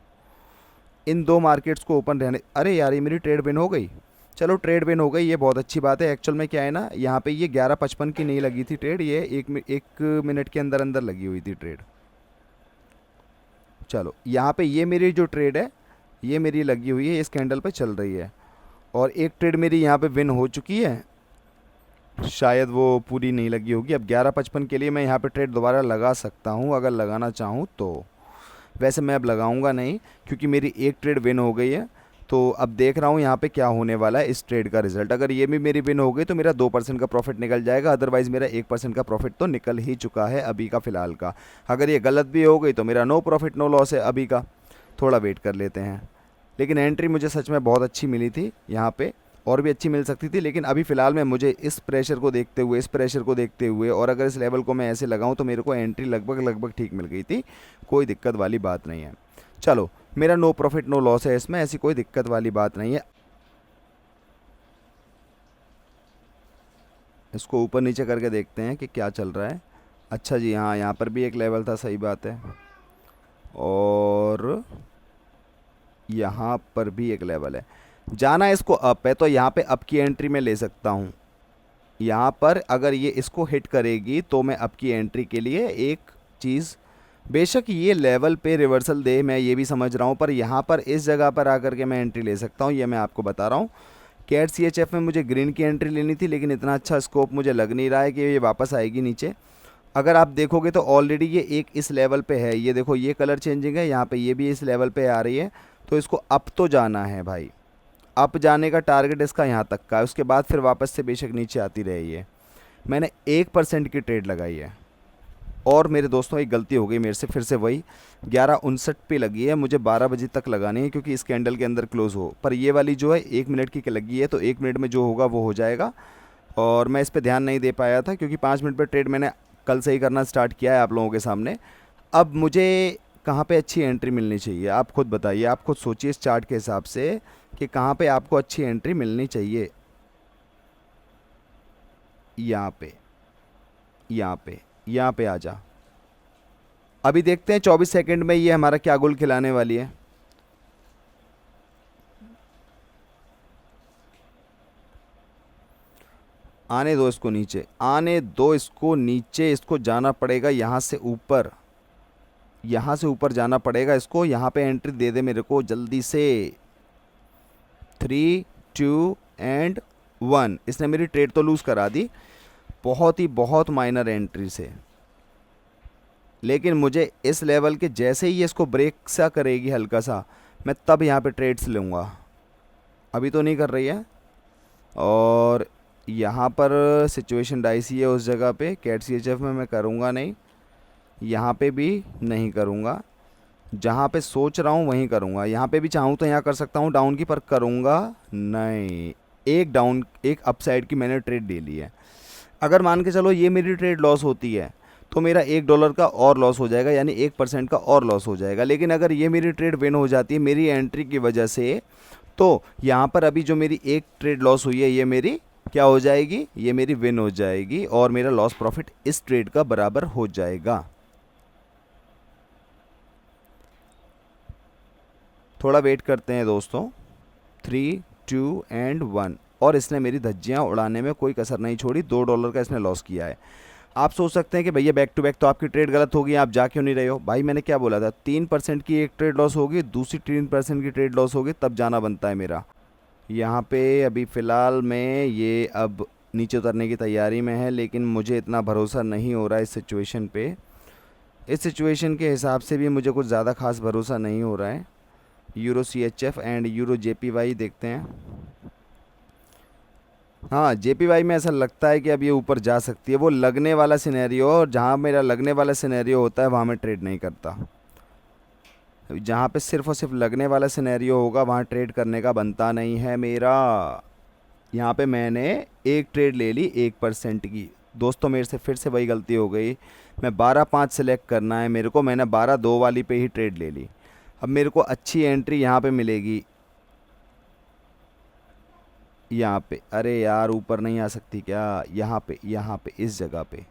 A: इन 2 मार्केट्स को ओपन रहने। अरे यार ये मेरी ट्रेड विन हो गई, चलो ट्रेड विन हो गई, ये बहुत अच्छी बात है। एक्चुअल में क्या है ना, यहाँ पे ये 11:55 की नहीं लगी थी ट्रेड, ये एक मिनट के अंदर अंदर लगी हुई थी ट्रेड। चलो यहाँ पे ये मेरी जो ट्रेड है ये मेरी लगी हुई है, इस कैंडल पे चल रही है, और एक ट्रेड मेरी यहाँ पे विन हो चुकी है। शायद वो पूरी नहीं लगी होगी। अब 11.55 के लिए मैं यहाँ पे ट्रेड दोबारा लगा सकता हूँ अगर लगाना चाहूँ तो। वैसे मैं अब लगाऊंगा नहीं क्योंकि मेरी एक ट्रेड विन हो गई है। तो अब देख रहा हूँ यहाँ पे क्या होने वाला है इस ट्रेड का रिजल्ट। अगर ये भी मेरी विन हो गई तो मेरा 2% का प्रॉफिट निकल जाएगा, अदरवाइज़ मेरा 1% का प्रॉफिट तो निकल ही चुका है अभी का फ़िलहाल का। अगर ये गलत भी हो गई तो मेरा नो प्रॉफिट नो लॉस है अभी का। थोड़ा वेट कर लेते हैं। लेकिन एंट्री मुझे सच में बहुत अच्छी मिली थी यहाँ पे, और भी अच्छी मिल सकती थी, लेकिन अभी फ़िलहाल में मुझे इस प्रेशर को देखते हुए, इस प्रेशर को देखते हुए, और अगर इस लेवल को मैं ऐसे लगाऊं तो मेरे को एंट्री लगभग लगभग ठीक मिल गई थी। कोई दिक्कत वाली बात नहीं है। चलो, मेरा नो प्रॉफिट नो लॉस है इसमें, ऐसी कोई दिक्कत वाली बात नहीं है। इसको ऊपर नीचे करके देखते हैं कि क्या चल रहा है। अच्छा जी, हाँ, यहाँ पर भी एक लेवल था, सही बात है, और यहाँ पर भी एक लेवल है। जाना इसको अप है तो यहाँ पे अप की एंट्री मैं ले सकता हूँ। यहाँ पर अगर ये इसको हिट करेगी तो मैं अप की एंट्री के लिए एक चीज़, बेशक ये लेवल पे रिवर्सल दे, मैं ये भी समझ रहा हूँ, पर यहाँ पर इस जगह पर आकर के मैं एंट्री ले सकता हूँ, ये मैं आपको बता रहा हूँ। कैट CHF में मुझे ग्रीन की एंट्री लेनी थी, लेकिन इतना अच्छा स्कोप मुझे लग नहीं रहा है कि ये वापस आएगी नीचे। अगर आप देखोगे तो ऑलरेडी ये एक इस लेवल पे है, ये देखो ये कलर चेंजिंग है, यहाँ पे ये भी इस लेवल पे आ रही है, तो इसको अप तो जाना है भाई। अप जाने का टारगेट इसका यहाँ तक का है, उसके बाद फिर वापस से बेशक नीचे आती रही है। मैंने 1% की ट्रेड लगाई है, और मेरे दोस्तों एक गलती हो गई मेरे से, फिर से वही 11:59 पे लगी है, मुझे 12 बजे तक लगानी है क्योंकि इस कैंडल के अंदर क्लोज़ हो। पर ये वाली जो है 1 मिनट की लगी है, तो 1 मिनट में जो होगा वो हो जाएगा। और मैं इस पर ध्यान नहीं दे पाया था क्योंकि 5 मिनट पर ट्रेड मैंने कल से ही करना स्टार्ट किया है आप लोगों के सामने। अब मुझे कहाँ पे अच्छी एंट्री मिलनी चाहिए, आप खुद बताइए, आप खुद सोचिए इस चार्ट के हिसाब से कि कहाँ पे आपको अच्छी एंट्री मिलनी चाहिए। यहाँ पे, यहाँ पे, यहाँ पे आ जा। अभी देखते हैं 24 सेकंड में ये हमारा क्या गोल खिलाने वाली है। आने दो इसको नीचे, आने दो इसको नीचे, इसको जाना पड़ेगा यहाँ से ऊपर, यहाँ से ऊपर जाना पड़ेगा इसको। यहाँ पे एंट्री दे दे मेरे को जल्दी से। 3 2 एंड 1। इसने मेरी ट्रेड तो लूज़ करा दी बहुत माइनर एंट्री से, लेकिन मुझे इस लेवल के जैसे ही ये इसको ब्रेक सा करेगी हल्का सा, मैं तब यहाँ पे ट्रेड्स लूँगा। अभी तो नहीं कर रही है, और यहाँ पर सिचुएशन डाइसी है उस जगह पे। कैट CHF में मैं करूँगा नहीं, यहाँ पे भी नहीं करूँगा, जहाँ पे सोच रहा हूँ वहीं करूँगा। यहाँ पे भी चाहूँ तो यहाँ कर सकता हूँ डाउन की, पर करूँगा नहीं। एक डाउन, एक अपसाइड की मैंने ट्रेड ले ली है। अगर मान के चलो ये मेरी ट्रेड लॉस होती है तो मेरा $1 का और लॉस हो जाएगा, यानी 1% का और लॉस हो जाएगा। लेकिन अगर ये मेरी ट्रेड विन हो जाती है मेरी एंट्री की वजह से, तो यहाँ पर अभी जो मेरी एक ट्रेड लॉस हुई है ये मेरी क्या हो जाएगी, ये मेरी विन हो जाएगी, और मेरा लॉस प्रॉफिट इस ट्रेड का बराबर हो जाएगा। थोड़ा वेट करते हैं दोस्तों। 3 2 एंड 1, और इसने मेरी धज्जियाँ उड़ाने में कोई कसर नहीं छोड़ी। $2 का इसने लॉस किया है। आप सोच सकते हैं कि भैया बैक टू बैक तो आपकी ट्रेड गलत होगी, आप जा क्यों नहीं रहे हो। भाई मैंने क्या बोला था, 3% की एक ट्रेड लॉस होगी, दूसरी 3% की ट्रेड लॉस होगी, तब जाना बनता है मेरा। यहाँ पे अभी फ़िलहाल में ये अब नीचे उतरने की तैयारी में है, लेकिन मुझे इतना भरोसा नहीं हो रहा है इस सिचुएशन पे। इस सिचुएशन के हिसाब से भी मुझे कुछ ज़्यादा खास भरोसा नहीं हो रहा है। Euro CHF and euro JPY देखते हैं। हाँ, JPY में ऐसा लगता है कि अब ये ऊपर जा सकती है। वो लगने वाला सिनेरियो, और जहाँ मेरा लगने वाला सिनेरियो होता है वहाँ मैं ट्रेड नहीं करता। जहाँ पे सिर्फ़ और सिर्फ लगने वाला सिनेरियो होगा वहाँ ट्रेड करने का बनता नहीं है मेरा। यहाँ पे मैंने एक ट्रेड ले ली 1% की। दोस्तों मेरे से फिर से वही गलती हो गई, मैं 12.5 सेलेक्ट करना है मेरे को, मैंने 12.2 वाली पे ही ट्रेड ले ली। अब मेरे को अच्छी एंट्री यहाँ पे मिलेगी, यहाँ पे। अरे यार ऊपर नहीं आ सकती क्या, यहाँ पे इस जगह पे,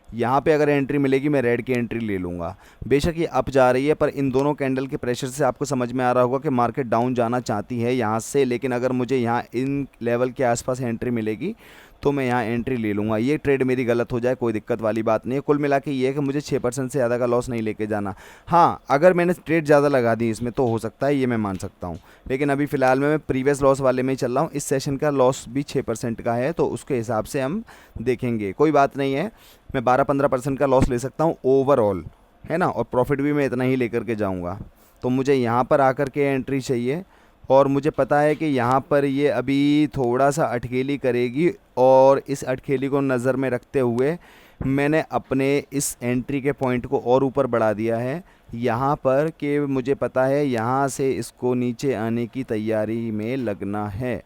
A: यहाँ पे अगर एंट्री मिलेगी मैं रेड की एंट्री ले लूँगा। बेशक ये अप जा रही है, पर इन दोनों कैंडल के प्रेशर से आपको समझ में आ रहा होगा कि मार्केट डाउन जाना चाहती है यहाँ से। लेकिन अगर मुझे यहाँ इन लेवल के आसपास एंट्री मिलेगी तो मैं यहाँ एंट्री ले लूँगा। ये ट्रेड मेरी गलत हो जाए कोई दिक्कत वाली बात नहीं है। कुल मिला के ये है कि मुझे 6% से ज़्यादा का लॉस नहीं लेके जाना। हाँ, अगर मैंने ट्रेड ज़्यादा लगा दी इसमें तो हो सकता है, ये मैं मान सकता हूँ। लेकिन अभी फ़िलहाल में मैं प्रीवियस लॉस वाले में ही चल रहा हूँ। इस सेशन का लॉस भी 6% का है, तो उसके हिसाब से हम देखेंगे, कोई बात नहीं है। मैं 12-15% का लॉस ले सकता हूँ ओवरऑल, है ना, और प्रॉफिट भी मैं इतना ही लेकर के जाऊँगा। तो मुझे यहाँ पर आकर के एंट्री चाहिए, और मुझे पता है कि यहाँ पर ये अभी थोड़ा सा अटखेली करेगी, और इस अटखेली को नज़र में रखते हुए मैंने अपने इस एंट्री के पॉइंट को और ऊपर बढ़ा दिया है यहाँ पर, कि मुझे पता है यहाँ से इसको नीचे आने की तैयारी में लगना है।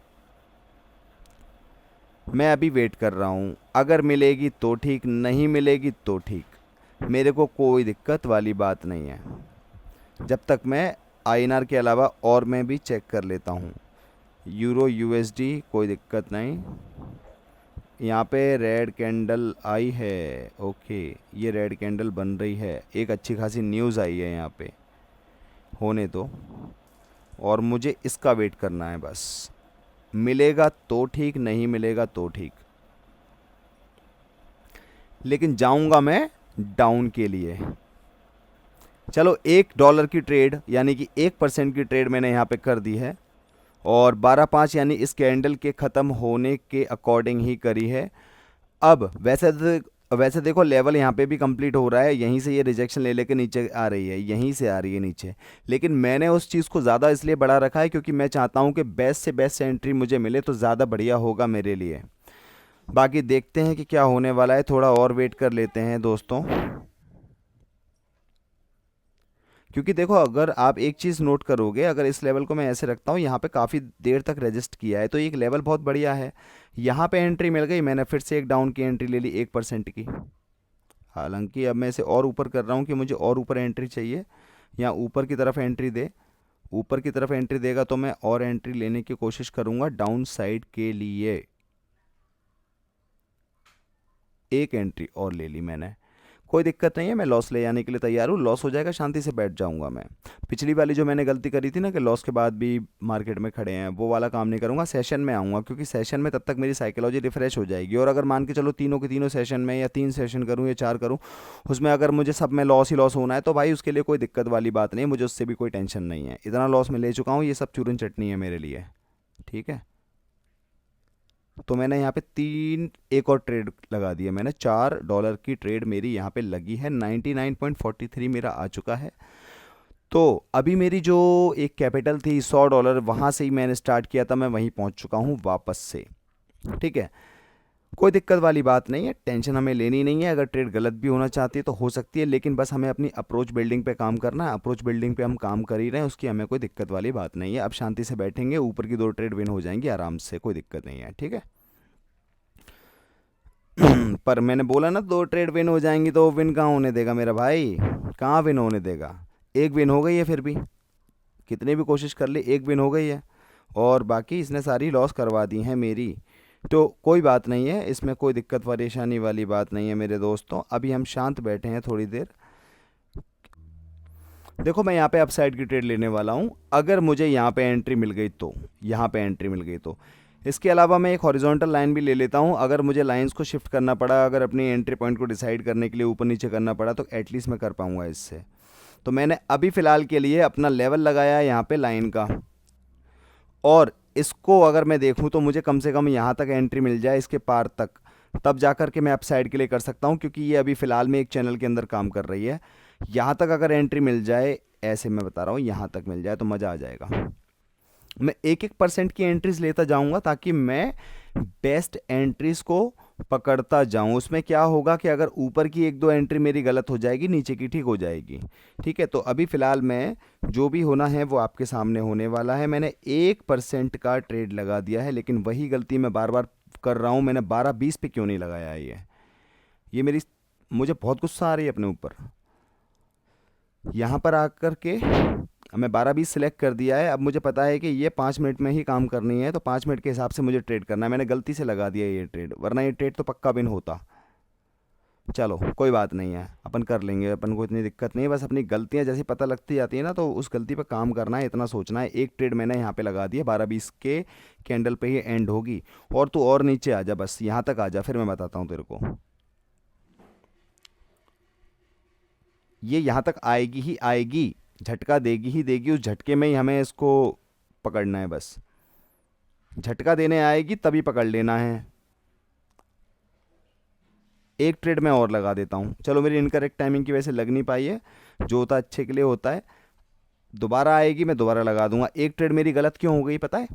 A: मैं अभी वेट कर रहा हूँ, अगर मिलेगी तो ठीक, नहीं मिलेगी तो ठीक, मेरे को कोई दिक्कत वाली बात नहीं है। जब तक मैं आईएनआर के अलावा और मैं भी चेक कर लेता हूँ। यूरो यूएसडी कोई दिक्कत नहीं। यहाँ पे रेड कैंडल आई है, ओके, ये रेड कैंडल बन रही है, एक अच्छी खासी न्यूज़ आई है यहाँ पे, होने दो। और मुझे इसका वेट करना है बस, मिलेगा तो ठीक, नहीं मिलेगा तो ठीक, लेकिन जाऊँगा मैं डाउन के लिए। चलो $1 की ट्रेड यानी कि 1% की ट्रेड मैंने यहाँ पे कर दी है, और 12.5 यानी इस कैंडल के ख़त्म होने के अकॉर्डिंग ही करी है। अब वैसे देखो लेवल यहाँ पे भी कंप्लीट हो रहा है, यहीं से ये रिजेक्शन ले लेके नीचे आ रही है, यहीं से आ रही है नीचे, लेकिन मैंने उस चीज़ को ज़्यादा इसलिए बढ़ा रखा है क्योंकि मैं चाहता हूँ कि बेस्ट से बेस्ट एंट्री मुझे मिले तो ज़्यादा बढ़िया होगा मेरे लिए। बाकी देखते हैं कि क्या होने वाला है, थोड़ा और वेट कर लेते हैं दोस्तों। क्योंकि देखो अगर आप एक चीज़ नोट करोगे, अगर इस लेवल को मैं ऐसे रखता हूँ, यहाँ पे काफ़ी देर तक रेजिस्ट किया है, तो एक लेवल बहुत बढ़िया है। यहाँ पे एंट्री मिल गई, मैंने फिर से एक डाउन की एंट्री ले ली 1% की। हालांकि अब मैं इसे और ऊपर कर रहा हूँ कि मुझे और ऊपर एंट्री चाहिए, यहाँ ऊपर की तरफ एंट्री दे, ऊपर की तरफ एंट्री देगा तो मैं और एंट्री लेने की कोशिश करूँगा डाउन साइड के लिए। एक एंट्री और ले ली मैंने, कोई दिक्कत नहीं है, मैं लॉस ले जाने के लिए तैयार हूँ। लॉस हो जाएगा, शांति से बैठ जाऊंगा मैं। पिछली वाली जो मैंने गलती करी थी ना कि लॉस के बाद भी मार्केट में खड़े हैं, वो वाला काम नहीं करूँगा। सेशन में आऊँगा, क्योंकि सेशन में तब तक मेरी साइकोलॉजी रिफ्रेश हो जाएगी। और अगर मान के चलो तीनों के तीनों सेशन में, या 3 सेशन करूँ या 4 करूँ, उसमें अगर मुझे सब में लॉस ही लॉस होना है तो भाई उसके लिए कोई दिक्कत वाली बात नहीं, मुझे उससे भी कोई टेंशन नहीं है। इतना लॉस मैं ले चुका हूँ, ये सब चूरन चटनी है मेरे लिए, ठीक है। तो मैंने यहाँ पे एक और ट्रेड लगा दिया, मैंने $4 की ट्रेड मेरी यहाँ पे लगी है, 99.43 मेरा आ चुका है। तो अभी मेरी जो एक कैपिटल थी $100, वहाँ से ही मैंने स्टार्ट किया था, मैं वहीं पहुँच चुका हूँ वापस से, ठीक है। कोई दिक्कत वाली बात नहीं है, टेंशन हमें लेनी नहीं है। अगर ट्रेड गलत भी होना चाहती है तो हो सकती है, लेकिन बस हमें अपनी अप्रोच बिल्डिंग पे काम करना है। अप्रोच बिल्डिंग पे हम काम कर ही रहे हैं, उसकी हमें कोई दिक्कत वाली बात नहीं है। अब शांति से बैठेंगे, ऊपर की 2 ट्रेड विन हो जाएंगी आराम से, कोई दिक्कत नहीं है, ठीक है। पर मैंने बोला ना 2 ट्रेड विन हो जाएंगी, तो विन कहाँ होने देगा मेरा भाई, कहाँ विन होने देगा। एक विन हो गई है, फिर भी कितनी भी कोशिश कर ली, एक विन हो गई है, और बाकी इसने सारी लॉस करवा दी हैं मेरी। तो कोई बात नहीं है, इसमें कोई दिक्कत परेशानी वाली बात नहीं है मेरे दोस्तों। अभी हम शांत बैठे हैं थोड़ी देर। देखो मैं यहाँ पे अपसाइड की ट्रेड लेने वाला हूँ, अगर मुझे यहाँ पे एंट्री मिल गई तो, यहाँ पे एंट्री मिल गई तो। इसके अलावा मैं एक हॉरिजॉन्टल लाइन भी ले लेता हूँ, अगर मुझे लाइंस को शिफ्ट करना पड़ा, अगर अपनी एंट्री पॉइंट को डिसाइड करने के लिए ऊपर नीचे करना पड़ा, तो एटलीस्ट मैं कर पाऊँगा इससे। तो मैंने अभी फ़िलहाल के लिए अपना लेवल लगाया है यहाँ पे लाइन का, और इसको अगर मैं देखूँ तो मुझे कम से कम यहाँ तक एंट्री मिल जाए, इसके पार तक, तब जा कर के मैं अपसाइड के लिए कर सकता हूँ, क्योंकि ये अभी फ़िलहाल में एक चैनल के अंदर काम कर रही है। यहाँ तक अगर एंट्री मिल जाए, ऐसे मैं बता रहा हूँ, यहाँ तक मिल जाए तो मज़ा आ जाएगा। मैं 1-1% की एंट्रीज लेता जाऊँगा, ताकि मैं बेस्ट एंट्रीज को पकड़ता जाऊँ। उसमें क्या होगा कि अगर ऊपर की 1-2 एंट्री मेरी गलत हो जाएगी, नीचे की ठीक हो जाएगी, ठीक है। तो अभी फ़िलहाल मैं जो भी होना है वो आपके सामने होने वाला है। मैंने 1% का ट्रेड लगा दिया है, लेकिन वही गलती मैं बार बार कर रहा हूँ। मैंने 12-20 पे क्यों नहीं लगाया है ये मेरी, मुझे बहुत गुस्सा आ रही है अपने ऊपर। यहाँ पर आकर के मैं 12-20 सिलेक्ट कर दिया है। अब मुझे पता है कि ये 5 मिनट में ही काम करनी है, तो 5 मिनट के हिसाब से मुझे ट्रेड करना है। मैंने गलती से लगा दिया ये ट्रेड, वरना ये ट्रेड तो पक्का विन होता। चलो कोई बात नहीं है, अपन कर लेंगे, अपन को इतनी दिक्कत नहीं है। बस अपनी गलतियां जैसी पता लगती जाती है ना, तो उस गलती पे काम करना है, इतना सोचना है। एक ट्रेड मैंने यहाँ पे लगा दिया, 12:20 के कैंडल पे ही एंड होगी। और तू और नीचे आ जा, बस यहाँ तक आ जा, फिर मैं बताता हूँ तेरे को। ये यहाँ तक आएगी ही आएगी, झटका देगी ही देगी, उस झटके में ही हमें इसको पकड़ना है बस। झटका देने आएगी तभी पकड़ लेना है। एक ट्रेड मैं और लगा देता हूँ, चलो मेरी इनकरेक्ट टाइमिंग की वजह से लग नहीं पाई है, जो होता है अच्छे के लिए होता है। दोबारा आएगी मैं दोबारा लगा दूंगा। एक ट्रेड मेरी गलत क्यों हो गई पता है?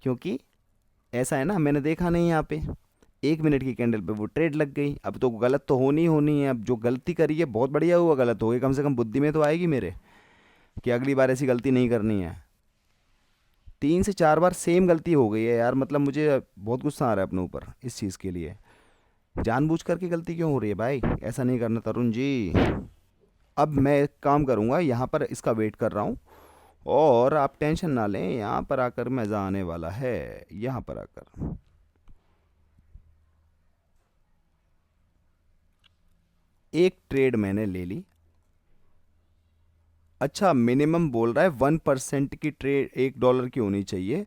A: क्योंकि ऐसा है ना, मैंने देखा नहीं यहाँ पे, 1 मिनट की कैंडल पे वो ट्रेड लग गई। अब तो गलत तो होनी ही होनी है, अब जो गलती करी है बहुत बढ़िया हुआ, गलत हो गई, कम से कम बुद्धि में तो आएगी मेरे कि अगली बार ऐसी गलती नहीं करनी है। 3 से 4 बार सेम गलती हो गई है यार, मतलब मुझे बहुत गुस्सा आ रहा है अपने ऊपर इस चीज़ के लिए। जानबूझ करके गलती क्यों हो रही है भाई, ऐसा नहीं करना तरुण जी। अब मैं एक काम करूँगा, यहाँ पर इसका वेट कर रहा हूँ, और आप टेंशन ना लें, यहाँ पर आकर मज़ा आने वाला है। यहाँ पर आकर एक ट्रेड मैंने ले ली। अच्छा, मिनिमम बोल रहा है 1% की ट्रेड, $1 की होनी चाहिए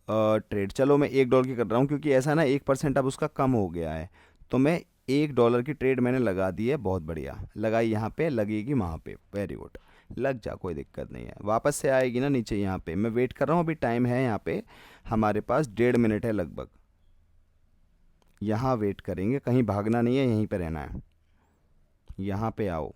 A: ट्रेड। चलो मैं $1 की कर रहा हूँ, क्योंकि ऐसा ना 1% अब उसका कम हो गया है। तो मैं $1 की ट्रेड मैंने लगा दी है, बहुत बढ़िया लगाई। यहाँ पे लगेगी, वहाँ पे, वेरी गुड, लग जा, कोई दिक्कत नहीं है। वापस से आएगी ना नीचे, यहाँ पे मैं वेट कर रहा हूँ। अभी टाइम है यहाँ पे हमारे पास 1.5 मिनट है लगभग। यहाँ वेट करेंगे, कहीं भागना नहीं है, यहीं पे रहना है। यहाँ पे आओ,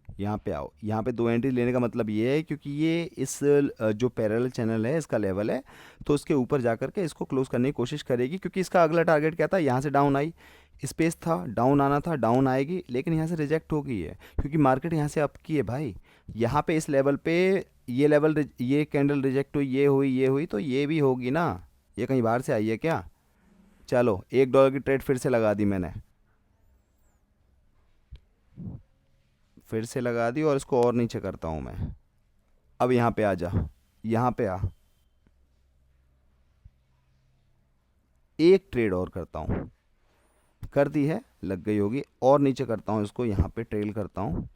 A: यहाँ पे आओ। यहाँ पे 2 एंट्री लेने का मतलब ये है, क्योंकि ये इस जो पैरेलल चैनल है इसका लेवल है, तो उसके ऊपर जा करके इसको क्लोज करने की कोशिश करेगी। क्योंकि इसका अगला टारगेट क्या था, यहाँ से डाउन आई, स्पेस था, डाउन आना था, डाउन आएगी, लेकिन यहाँ से रिजेक्ट हो गई है, क्योंकि मार्केट यहाँ से अप की है भाई। यहाँ पे इस लेवल पे ये लेवल, ये कैंडल रिजेक्ट हुई, ये हुई, ये हुई, तो ये भी होगी ना। ये कहीं बाहर से आई है क्या? चलो $1 की ट्रेड फिर से लगा दी मैंने, फिर से लगा दी, और इसको और नीचे करता हूँ मैं। अब यहाँ पे आ जा, यहाँ पे आ, एक ट्रेड और करता हूँ, कर दी है, लग गई होगी, और नीचे करता हूँ इसको, यहाँ पे ट्रेल करता हूँ।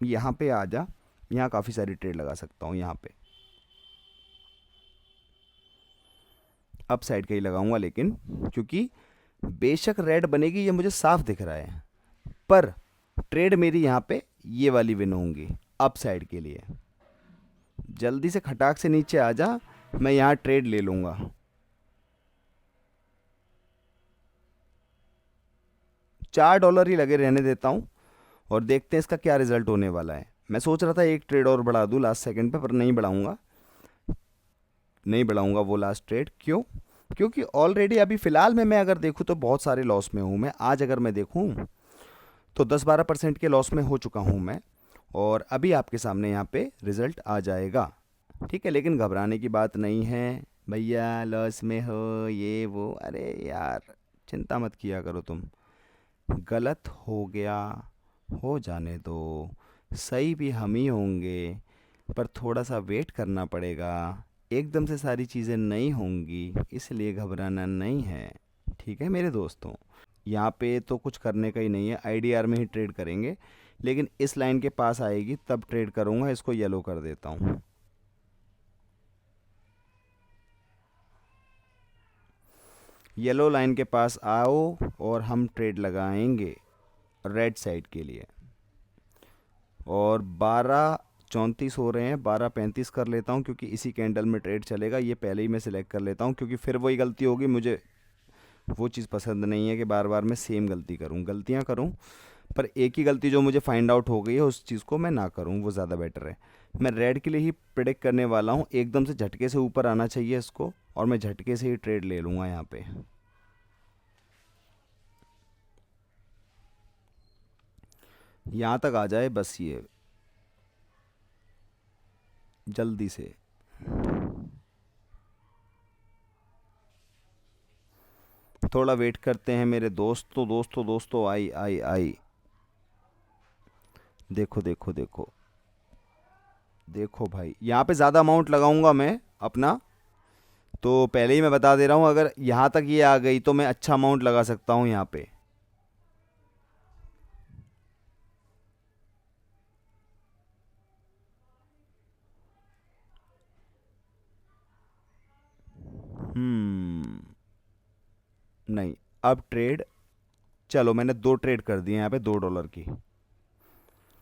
A: यहाँ पे आ जा, यहाँ काफ़ी सारी ट्रेड लगा सकता हूँ। यहाँ पे अप साइड का ही लगाऊंगा, लेकिन क्योंकि बेशक रेड बनेगी, ये मुझे साफ दिख रहा है, पर ट्रेड मेरी यहाँ पे ये वाली विन होंगी अप साइड के लिए। जल्दी से खटाक से नीचे आ जा, मैं यहाँ ट्रेड ले लूँगा। $4 ही लगे रहने देता हूँ, और देखते हैं इसका क्या रिजल्ट होने वाला है। मैं सोच रहा था एक ट्रेड और बढ़ा दूँ लास्ट सेकंड पे, पर नहीं बढ़ाऊंगा, नहीं बढ़ाऊंगा वो लास्ट ट्रेड। क्यों? क्योंकि ऑलरेडी अभी फ़िलहाल में मैं अगर देखूँ तो बहुत सारे लॉस में हूँ मैं। आज अगर मैं देखूँ तो 10-12% के लॉस में हो चुका हूँ मैं, और अभी आपके सामने यहाँ पे रिज़ल्ट आ जाएगा, ठीक है। लेकिन घबराने की बात नहीं है भैया, लॉस में हो ये वो, अरे यार चिंता मत किया करो तुम। गलत हो गया, हो जाने दो, सही भी हम ही होंगे, पर थोड़ा सा वेट करना पड़ेगा। एकदम से सारी चीज़ें नहीं होंगी, इसलिए घबराना नहीं है, ठीक है मेरे दोस्तों। यहाँ पे तो कुछ करने का ही नहीं है, आईडीआर में ही ट्रेड करेंगे, लेकिन इस लाइन के पास आएगी तब ट्रेड करूँगा। इसको येलो कर देता हूँ। येलो लाइन के पास आओ और हम ट्रेड लगाएंगे रेड साइड के लिए। और 12:34 हो रहे हैं, 12:35 कर लेता हूँ, क्योंकि इसी कैंडल में ट्रेड चलेगा। ये पहले ही मैं सिलेक्ट कर लेता हूँ, क्योंकि फिर वही गलती होगी। मुझे वो चीज़ पसंद नहीं है कि बार बार मैं सेम गलती करूँ, गलतियाँ करूँ, पर एक ही गलती जो मुझे फाइंड आउट हो गई है उस चीज़ को मैं ना करूँ, वो ज़्यादा बेटर है। मैं रेड के लिए ही प्रिडिक्ट करने वाला हूँ, एकदम से झटके से ऊपर आना चाहिए इसको, और मैं झटके से ही ट्रेड ले लूँगा यहाँ पे। यहाँ तक आ जाए बस, ये जल्दी से। थोड़ा वेट करते हैं मेरे दोस्तों, दोस्तों दोस्तों, आई आई आई, देखो देखो देखो देखो भाई, यहाँ पे ज़्यादा अमाउंट लगाऊंगा मैं अपना, तो पहले ही मैं बता दे रहा हूँ, अगर यहाँ तक ये आ गई तो मैं अच्छा अमाउंट लगा सकता हूँ यहाँ पे। नहीं, अब ट्रेड, चलो मैंने 2 ट्रेड कर दिए यहाँ पे $2 की,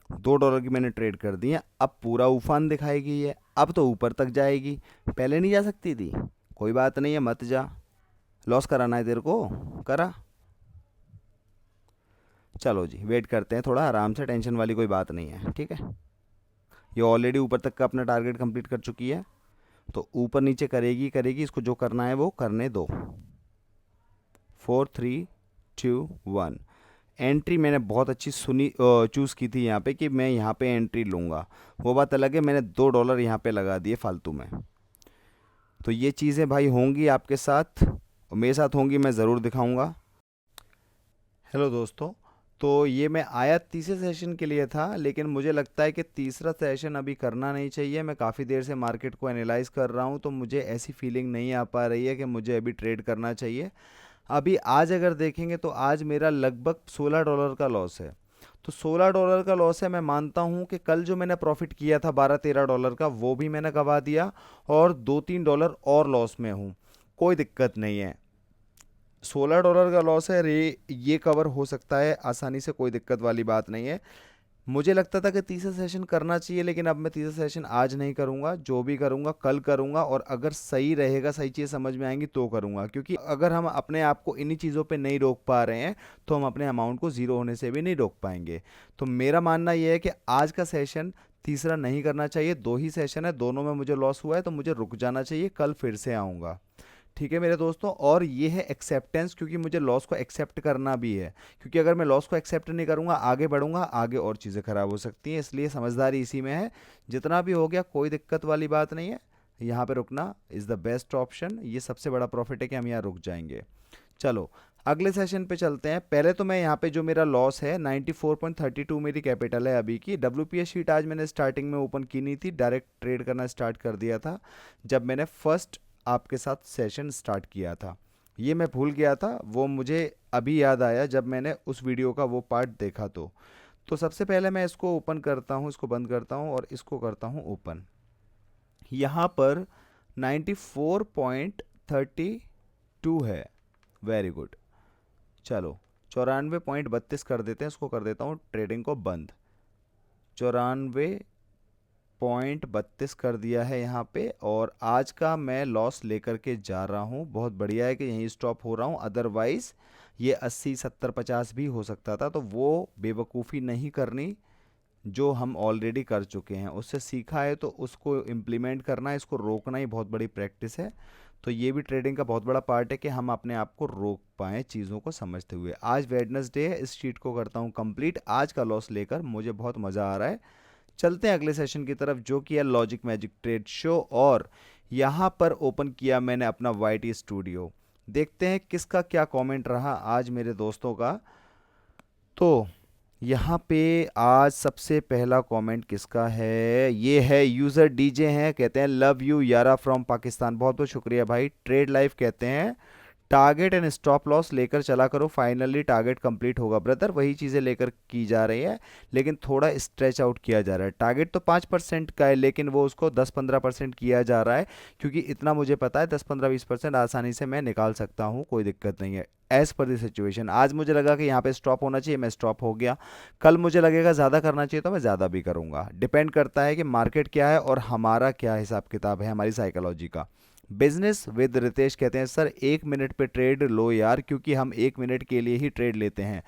A: $2 की मैंने ट्रेड कर दी है। अब पूरा उफान दिखाएगी ये, अब तो ऊपर तक जाएगी। पहले नहीं जा सकती थी? कोई बात नहीं है, मत जा। लॉस कराना है तेरे को, करा। चलो जी, वेट करते हैं थोड़ा आराम से, टेंशन वाली कोई बात नहीं है, ठीक है। ये ऑलरेडी ऊपर तक का अपना टारगेट कंप्लीट कर चुकी है, तो ऊपर नीचे करेगी करेगी, इसको जो करना है वो करने दो। 4 3 2 1। एंट्री मैंने बहुत अच्छी सुनी, चूज़ की थी यहाँ पे कि मैं यहाँ पे एंट्री लूँगा। वो बात अलग है, मैंने $2 यहाँ पे लगा दिए फालतू में। तो ये चीज़ें भाई होंगी आपके साथ और मेरे साथ होंगी, मैं ज़रूर दिखाऊंगा। हेलो दोस्तों, तो ये मैं आया तीसरे सेशन के लिए था, लेकिन मुझे लगता है कि तीसरा सेशन अभी करना नहीं चाहिए। मैं काफ़ी देर से मार्केट को एनालाइज कर रहा हूँ, तो मुझे ऐसी फीलिंग नहीं आ पा रही है कि मुझे अभी ट्रेड करना चाहिए। अभी आज अगर देखेंगे तो आज मेरा लगभग $16 का लॉस है। तो $16 का लॉस है। मैं मानता हूँ कि कल जो मैंने प्रॉफिट किया था $12-13 का, वो भी मैंने गवा दिया और $2-3 और लॉस में हूँ। कोई दिक्कत नहीं है, $16 का लॉस है रे, ये कवर हो सकता है आसानी से, कोई दिक्कत वाली बात नहीं है। मुझे लगता था कि तीसरा सेशन करना चाहिए, लेकिन अब मैं तीसरा सेशन आज नहीं करूंगा, जो भी करूंगा कल करूंगा, और अगर सही रहेगा, सही चीज़ समझ में आएंगी तो करूंगा। क्योंकि अगर हम अपने आप को इन्हीं चीज़ों पे नहीं रोक पा रहे हैं तो हम अपने अमाउंट को ज़ीरो होने से भी नहीं रोक पाएंगे। तो मेरा मानना यह है कि आज का सेशन तीसरा नहीं करना चाहिए। 2 ही सेशन है, दोनों में मुझे लॉस हुआ है तो मुझे रुक जाना चाहिए, कल फिर से आऊँगा। ठीक है मेरे दोस्तों, और ये है एक्सेप्टेंस, क्योंकि मुझे लॉस को एक्सेप्ट करना भी है। क्योंकि अगर मैं लॉस को एक्सेप्ट नहीं करूंगा, आगे बढ़ूंगा, आगे और चीज़ें खराब हो सकती हैं। इसलिए समझदारी इसी में है। जितना भी हो गया कोई दिक्कत वाली बात नहीं है, यहाँ पे रुकना इज़ द बेस्ट ऑप्शन। ये सबसे बड़ा प्रॉफिट है कि हम यहाँ रुक जाएंगे। चलो अगले सेशन पे चलते हैं। पहले तो मैं यहाँ पे जो मेरा लॉस है 94.32 मेरी कैपिटल है अभी की। WPS शीट आज मैंने स्टार्टिंग में ओपन की नहीं थी, डायरेक्ट ट्रेड करना स्टार्ट कर दिया था जब मैंने फर्स्ट आपके साथ सेशन स्टार्ट किया था। ये मैं भूल गया था, वो मुझे अभी याद आया जब मैंने उस वीडियो का वो पार्ट देखा। तो सबसे पहले मैं इसको ओपन करता हूँ, इसको बंद करता हूँ और इसको करता हूँ ओपन। यहाँ पर 94.32 है, वेरी गुड। चलो 94.32 कर देते हैं, इसको कर देता हूँ ट्रेडिंग को बंद। 94.32 कर दिया है यहाँ पे, और आज का मैं लॉस लेकर के जा रहा हूँ। बहुत बढ़िया है कि यहीं स्टॉप हो रहा हूँ, अदरवाइज़ ये 80 70 50 भी हो सकता था। तो वो बेवकूफ़ी नहीं करनी जो हम ऑलरेडी कर चुके हैं, उससे सीखा है तो उसको इम्प्लीमेंट करना है। इसको रोकना ही बहुत बड़ी प्रैक्टिस है। तो ये भी ट्रेडिंग का बहुत बड़ा पार्ट है कि हम अपने आप को रोक पाएँ चीज़ों को समझते हुए। आज वेडनेसडे है, इस शीट को करता हूँ कंप्लीट। आज का लॉस लेकर मुझे बहुत मज़ा आ रहा है। चलते हैं अगले सेशन की तरफ, जो कि है लॉजिक मैजिक ट्रेड शो, और यहाँ पर ओपन किया मैंने अपना वाईटी स्टूडियो। देखते हैं किसका क्या कमेंट रहा आज मेरे दोस्तों का। तो यहाँ पे आज सबसे पहला कमेंट किसका है? ये है यूज़र डीजे हैं, कहते हैं लव यू यारा फ्रॉम पाकिस्तान। बहुत बहुत शुक्रिया भाई। ट्रेड लाइफ कहते हैं टारगेट एंड स्टॉप लॉस लेकर चला करो, फाइनली टारगेट कंप्लीट होगा ब्रदर। वही चीज़ें लेकर की जा रही है, लेकिन थोड़ा स्ट्रेच आउट किया जा रहा है। टारगेट तो 5% का है, लेकिन वो उसको 10-15% किया जा रहा है, क्योंकि इतना मुझे पता है 10-15-20% आसानी से मैं निकाल सकता हूँ, कोई दिक्कत नहीं है एज़ पर द सिचुएशन। आज मुझे लगा कि यहाँ पे स्टॉप होना चाहिए, मैं स्टॉप हो गया। कल मुझे लगेगा ज़्यादा करना चाहिए तो मैं ज़्यादा भी करूँगा। डिपेंड करता है कि मार्केट क्या है और हमारा क्या हिसाब किताब है, हमारी साइकोलॉजी का। बिजनेस विद रितेश कहते हैं सर 1 मिनट पे ट्रेड लो यार, क्योंकि हम 1 मिनट के लिए ही ट्रेड लेते हैं।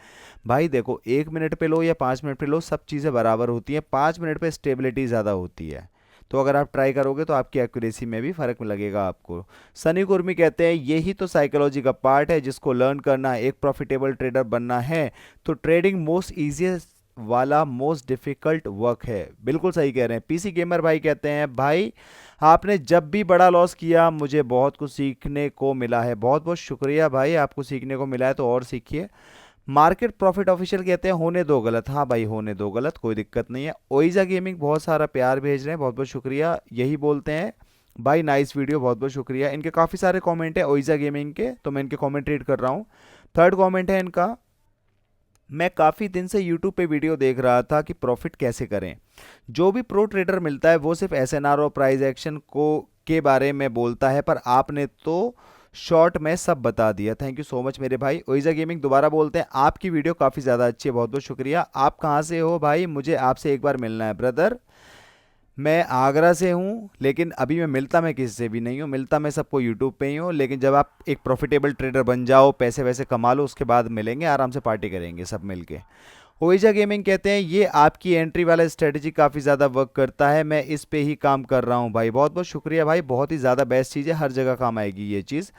A: भाई देखो, 1 मिनट पे लो या 5 मिनट पे लो, सब चीज़ें बराबर होती हैं। 5 मिनट पे स्टेबिलिटी ज़्यादा होती है, तो अगर आप ट्राई करोगे तो आपकी एक्यूरेसी में भी फ़र्क लगेगा आपको। सनी कुर्मी कहते हैं यही तो साइकोलॉजी का पार्ट है जिसको लर्न करना है। एक प्रॉफिटेबल ट्रेडर बनना है तो ट्रेडिंग मोस्ट ईजीएस्ट वाला मोस्ट डिफ़िकल्ट वर्क है। बिल्कुल सही कह रहे हैं। पीसी गेमर भाई कहते हैं भाई आपने जब भी बड़ा लॉस किया मुझे बहुत कुछ सीखने को मिला है। बहुत बहुत शुक्रिया भाई, आपको सीखने को मिला है तो और सीखिए। मार्केट प्रॉफिट ऑफिशियल कहते हैं होने दो गलत। हाँ भाई, होने दो गलत, कोई दिक्कत नहीं है। ओइजा गेमिंग बहुत सारा प्यार भेज रहे हैं, बहुत बहुत शुक्रिया। यही बोलते हैं भाई, नाइस वीडियो, बहुत बहुत शुक्रिया। इनके काफ़ी सारे कमेंट है ओइजा गेमिंग के, तो मैं इनके कमेंट रीड कर रहा हूँ। थर्ड कमेंट है इनका, मैं काफ़ी दिन से YouTube पे वीडियो देख रहा था कि प्रॉफिट कैसे करें। जो भी प्रो ट्रेडर मिलता है वो सिर्फ SNR और प्राइस एक्शन को के बारे में बोलता है, पर आपने तो शॉर्ट में सब बता दिया। थैंक यू सो मच मेरे भाई। ओइजा गेमिंग दोबारा बोलते हैं आपकी वीडियो काफ़ी ज़्यादा अच्छी है, बहुत बहुत शुक्रिया। आप कहाँ से हो भाई? मुझे आपसे एक बार मिलना है ब्रदर। मैं आगरा से हूँ, लेकिन अभी मैं किसी से भी नहीं हूँ, मिलता मैं सबको यूट्यूब पे ही हूँ। लेकिन जब आप एक प्रॉफिटेबल ट्रेडर बन जाओ, पैसे वैसे कमा लो, उसके बाद मिलेंगे, आराम से पार्टी करेंगे सब मिलके। ओइजा गेमिंग कहते हैं ये आपकी एंट्री वाला स्ट्रेटजी काफ़ी ज़्यादा वर्क करता है, मैं इस पे ही काम कर रहा हूँ भाई। बहुत बहुत शुक्रिया भाई, बहुत ही ज़्यादा बेस्ट चीज़ है, हर जगह काम आएगी ये चीज़।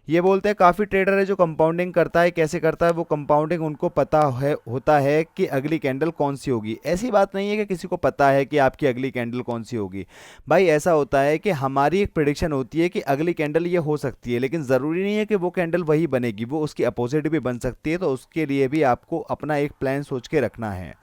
A: ये बोलते हैं काफ़ी ट्रेडर है जो कंपाउंडिंग करता है, कैसे करता है वो कंपाउंडिंग? उनको पता है होता है कि अगली कैंडल कौन सी होगी। ऐसी बात नहीं है कि किसी को पता है कि आपकी अगली कैंडल कौन सी होगी भाई। ऐसा होता है कि हमारी एक प्रिडिक्शन होती है कि अगली कैंडल ये हो सकती है, लेकिन ज़रूरी नहीं है कि वो कैंडल वही बनेगी, वो उसकी अपोजिट भी बन सकती है। तो उसके लिए भी आपको अपना एक प्लान सोच के रखना है।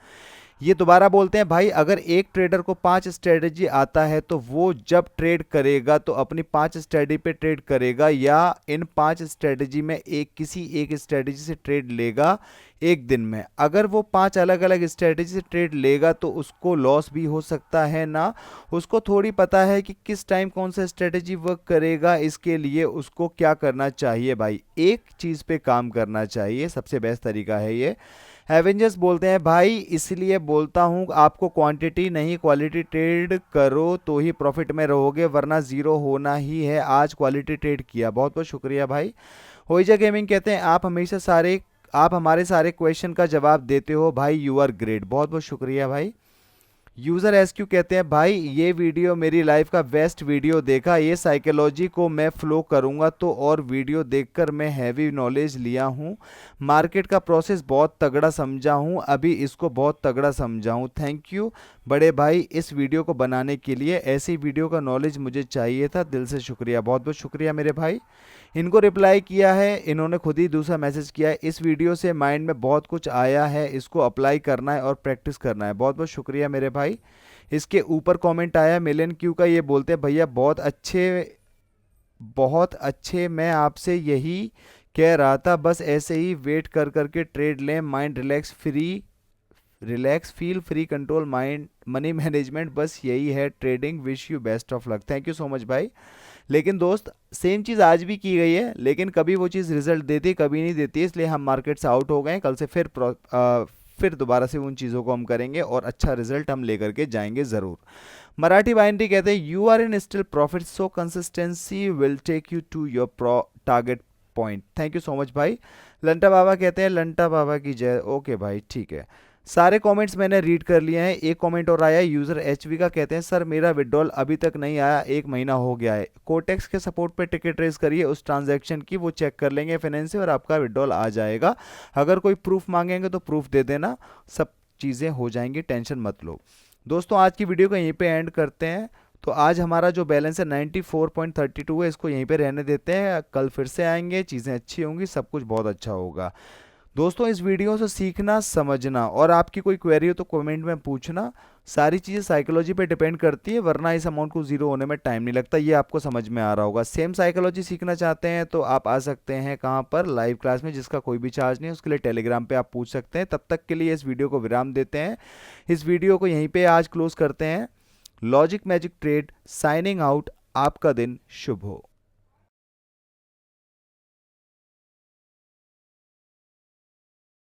A: ये दोबारा बोलते हैं भाई अगर एक ट्रेडर को 5 स्ट्रेटजी आता है तो वो जब ट्रेड करेगा तो अपनी 5 स्ट्रेटजी पे ट्रेड करेगा, या इन 5 स्ट्रेटजी में किसी एक स्ट्रेटजी से ट्रेड लेगा एक दिन में। अगर वो 5 अलग अलग स्ट्रेटजी से ट्रेड लेगा तो उसको लॉस भी हो सकता है ना। उसको थोड़ी पता है कि किस टाइम कौन सा स्ट्रेटजी वर्क करेगा, इसके लिए उसको क्या करना चाहिए भाई? एक चीज़ पे काम करना चाहिए, सबसे बेस्ट तरीका है ये। एवेंजर्स बोलते हैं भाई इसलिए बोलता हूँ आपको क्वांटिटी नहीं क्वालिटी ट्रेड करो तो ही प्रॉफिट में रहोगे, वरना ज़ीरो होना ही है। आज क्वालिटी ट्रेड किया, बहुत बहुत शुक्रिया भाई। होइजा गेमिंग कहते हैं आप हमारे सारे क्वेश्चन का जवाब देते हो भाई, यू आर ग्रेट। बहुत बहुत शुक्रिया भाई। यूज़र एसक्यू कहते हैं भाई ये वीडियो मेरी लाइफ का बेस्ट वीडियो देखा, ये साइकोलॉजी को मैं फ्लो करूंगा तो, और वीडियो देखकर मैं हैवी नॉलेज लिया हूँ, मार्केट का प्रोसेस बहुत तगड़ा समझा हूँ, अभी इसको बहुत तगड़ा समझा हूँ। थैंक यू बड़े भाई इस वीडियो को बनाने के लिए, ऐसी वीडियो का नॉलेज मुझे चाहिए था, दिल से शुक्रिया। बहुत बहुत शुक्रिया मेरे भाई। इनको रिप्लाई किया है, इन्होंने खुद ही दूसरा मैसेज किया है, इस वीडियो से माइंड में बहुत कुछ आया है, इसको अप्लाई करना है और प्रैक्टिस करना है। बहुत बहुत शुक्रिया मेरे भाई। इसके ऊपर कमेंट आया मिलन क्यू का, ये बोलते हैं भैया बहुत अच्छे बहुत अच्छे, मैं आपसे यही कह रहा था, बस ऐसे ही वेट कर करके ट्रेड लें, mind relax feel free control mind money management, बस यही है trading, wish you best of luck. Thank you so much भाई। लेकिन दोस्त सेम चीज़ आज भी की गई है, लेकिन कभी वो चीज़ रिजल्ट देती कभी नहीं देती, इसलिए हम मार्केट से आउट हो गए। कल से फिर दोबारा से उन चीज़ों को हम करेंगे और अच्छा रिजल्ट हम लेकर के जाएंगे ज़रूर। मराठी बाइंड्री कहते हैं you are in still profit so consistency will take you to your target point. Thank you so much भाई। लंटा बाबा कहते हैं लंटा बाबा की जय। ओके भाई ठीक है, सारे कमेंट्स मैंने रीड कर लिए हैं। एक कमेंट और आया है यूज़र एचवी का, कहते हैं सर मेरा विड्रॉल अभी तक नहीं आया, 1 महीना हो गया है, कोटेक्स के सपोर्ट पे टिकट रेज करिए उस ट्रांजैक्शन की, वो चेक कर लेंगे फाइनेंस से और आपका विड्रॉल आ जाएगा। अगर कोई प्रूफ मांगेंगे तो प्रूफ दे देना, सब चीज़ें हो जाएंगी, टेंशन मत लो। दोस्तों आज की वीडियो को यहीं पे एंड करते हैं। तो आज हमारा जो बैलेंस है 94.32 है, इसको यहीं पे रहने देते हैं, कल फिर से आएंगे, चीज़ें अच्छी होंगी, सब कुछ बहुत अच्छा होगा। दोस्तों इस वीडियो से सीखना समझना, और आपकी कोई क्वेरी हो तो कमेंट में पूछना। सारी चीज़ें साइकोलॉजी पे डिपेंड करती है, वरना इस अमाउंट को ज़ीरो होने में टाइम नहीं लगता, ये आपको समझ में आ रहा होगा। सेम साइकोलॉजी सीखना चाहते हैं तो आप आ सकते हैं कहाँ पर, लाइव क्लास में, जिसका कोई भी चार्ज नहीं है, उसके लिए टेलीग्राम पे आप पूछ सकते हैं। तब तक के लिए इस वीडियो को विराम देते हैं, इस वीडियो को यहीं पर आज क्लोज करते हैं। Logic magic trade signing out, आपका दिन शुभ हो।